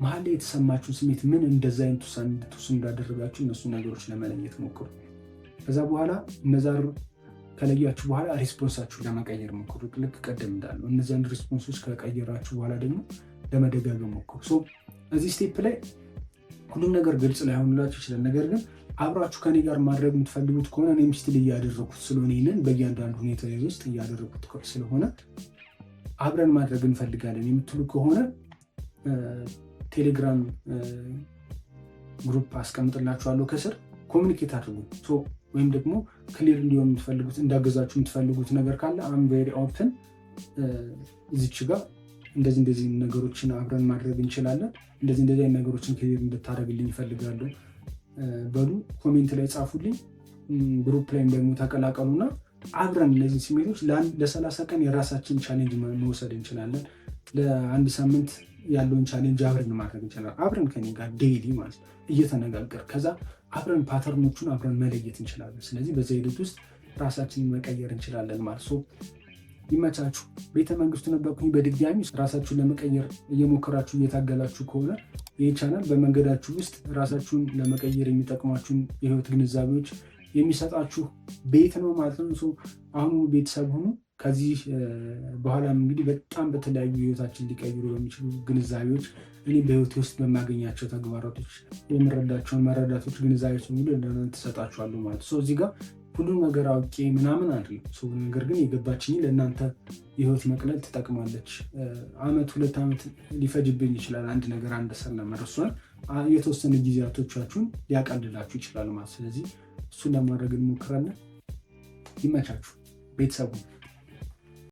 መሀል ላይ የተሰማችሁ ስሜት ምን እንደዛ አይነት ውሳኔ እንድትወስኑ እንዳደረጋችሁ እነሱ ነገሮች ለመለየት ሞክሩ። ከዛ በኋላ እነዛ ከለያችሁ በኋላ ሪስፖንሳችሁ ለመቀየር ሞክሩ። ልክ ቀደም እንዳለው እነዚያን ሪስፖንሶች ከቀየራችሁ በኋላ ደግሞ ለመደጋገም ሞክሩ። እዚህ ስቴፕ ላይ ሁሉም ነገር ግልጽ ላይሆንላችሁ ይችላል። ነገር ግን አብራችሁ ከኔ ጋር ማድረግ የምትፈልጉት ከሆነ እኔም ስቲል እያደረኩት ስለሆነ ይህንን በእያንዳንዱ ሁኔታ ውስጥ እያደረኩት ስለሆነ አብረን ማድረግ እንፈልጋለን የምትሉ ከሆነ ቴሌግራም ግሩፕ አስቀምጥላችኋለሁ ከስር ኮሚኒኬት አድርጉ። ወይም ደግሞ ክሊር እንዲሆን የምትፈልጉት እንዳገዛችሁ የምትፈልጉት ነገር ካለ አም ቬሪ ኦፕን እዚች ጋር እንደዚህ ነገሮችን አብረን ማድረግ እንችላለን፣ እንደዚህ አይነት ነገሮችን ክሊር እንድታደርግልኝ ይፈልጋሉ በሉ ኮሜንት ላይ ጻፉልኝ። ግሩፕ ላይም ደግሞ ተቀላቀሉና አብረን እነዚህ ስሜቶች ለ30 ቀን የራሳችን ቻሌንጅ መውሰድ እንችላለን። ለአንድ ሳምንት ያለውን ቻሌንጅ አብረን ማድረግ እንችላለን። አብረን ከኔ ጋር ዴይሊ ማለት እየተነጋገር ከዛ አብረን ፓተርኖቹን አብረን መለየት እንችላለን። ስለዚህ በዚህ ሂደት ውስጥ ራሳችንን መቀየር እንችላለን ማለት ነው። ይመቻችሁ። ቤተ መንግስቱ ነበርኩኝ። በድጋሚ ራሳችሁን ለመቀየር እየሞከራችሁ እየታገላችሁ ከሆነ ይህ ቻናል በመንገዳችሁ ውስጥ ራሳችሁን ለመቀየር የሚጠቅሟችሁን የህይወት ግንዛቤዎች የሚሰጣችሁ ቤት ነው ማለት ነው። አሁኑ ቤተሰብ ሁኑ። ከዚህ በኋላም እንግዲህ በጣም በተለያዩ ህይወታችን ሊቀይሩ በሚችሉ ግንዛቤዎች እኔ በህይወት ውስጥ በማገኛቸው ተግባራቶች የምረዳቸውን መረዳቶች ግንዛቤዎች ሙሉ ለእናንተ ተሰጣችኋለሁ ማለት ነው። እዚህ ጋር ሁሉም ነገር አውቄ ምናምን አይደለም። ነገር ግን የገባችኝ ለእናንተ የህይወት መቅለል ትጠቅማለች። 1-2 ዓመት ሊፈጅብኝ ይችላል አንድ ነገር አንድ ሰር ለመረሷን የተወሰነ ጊዜያቶቻችሁን ሊያቀልላችሁ ይችላል ማለት። ስለዚህ እሱን ለማድረግ እንሞክራለን። ይመቻችሁ ቤተሰቡ።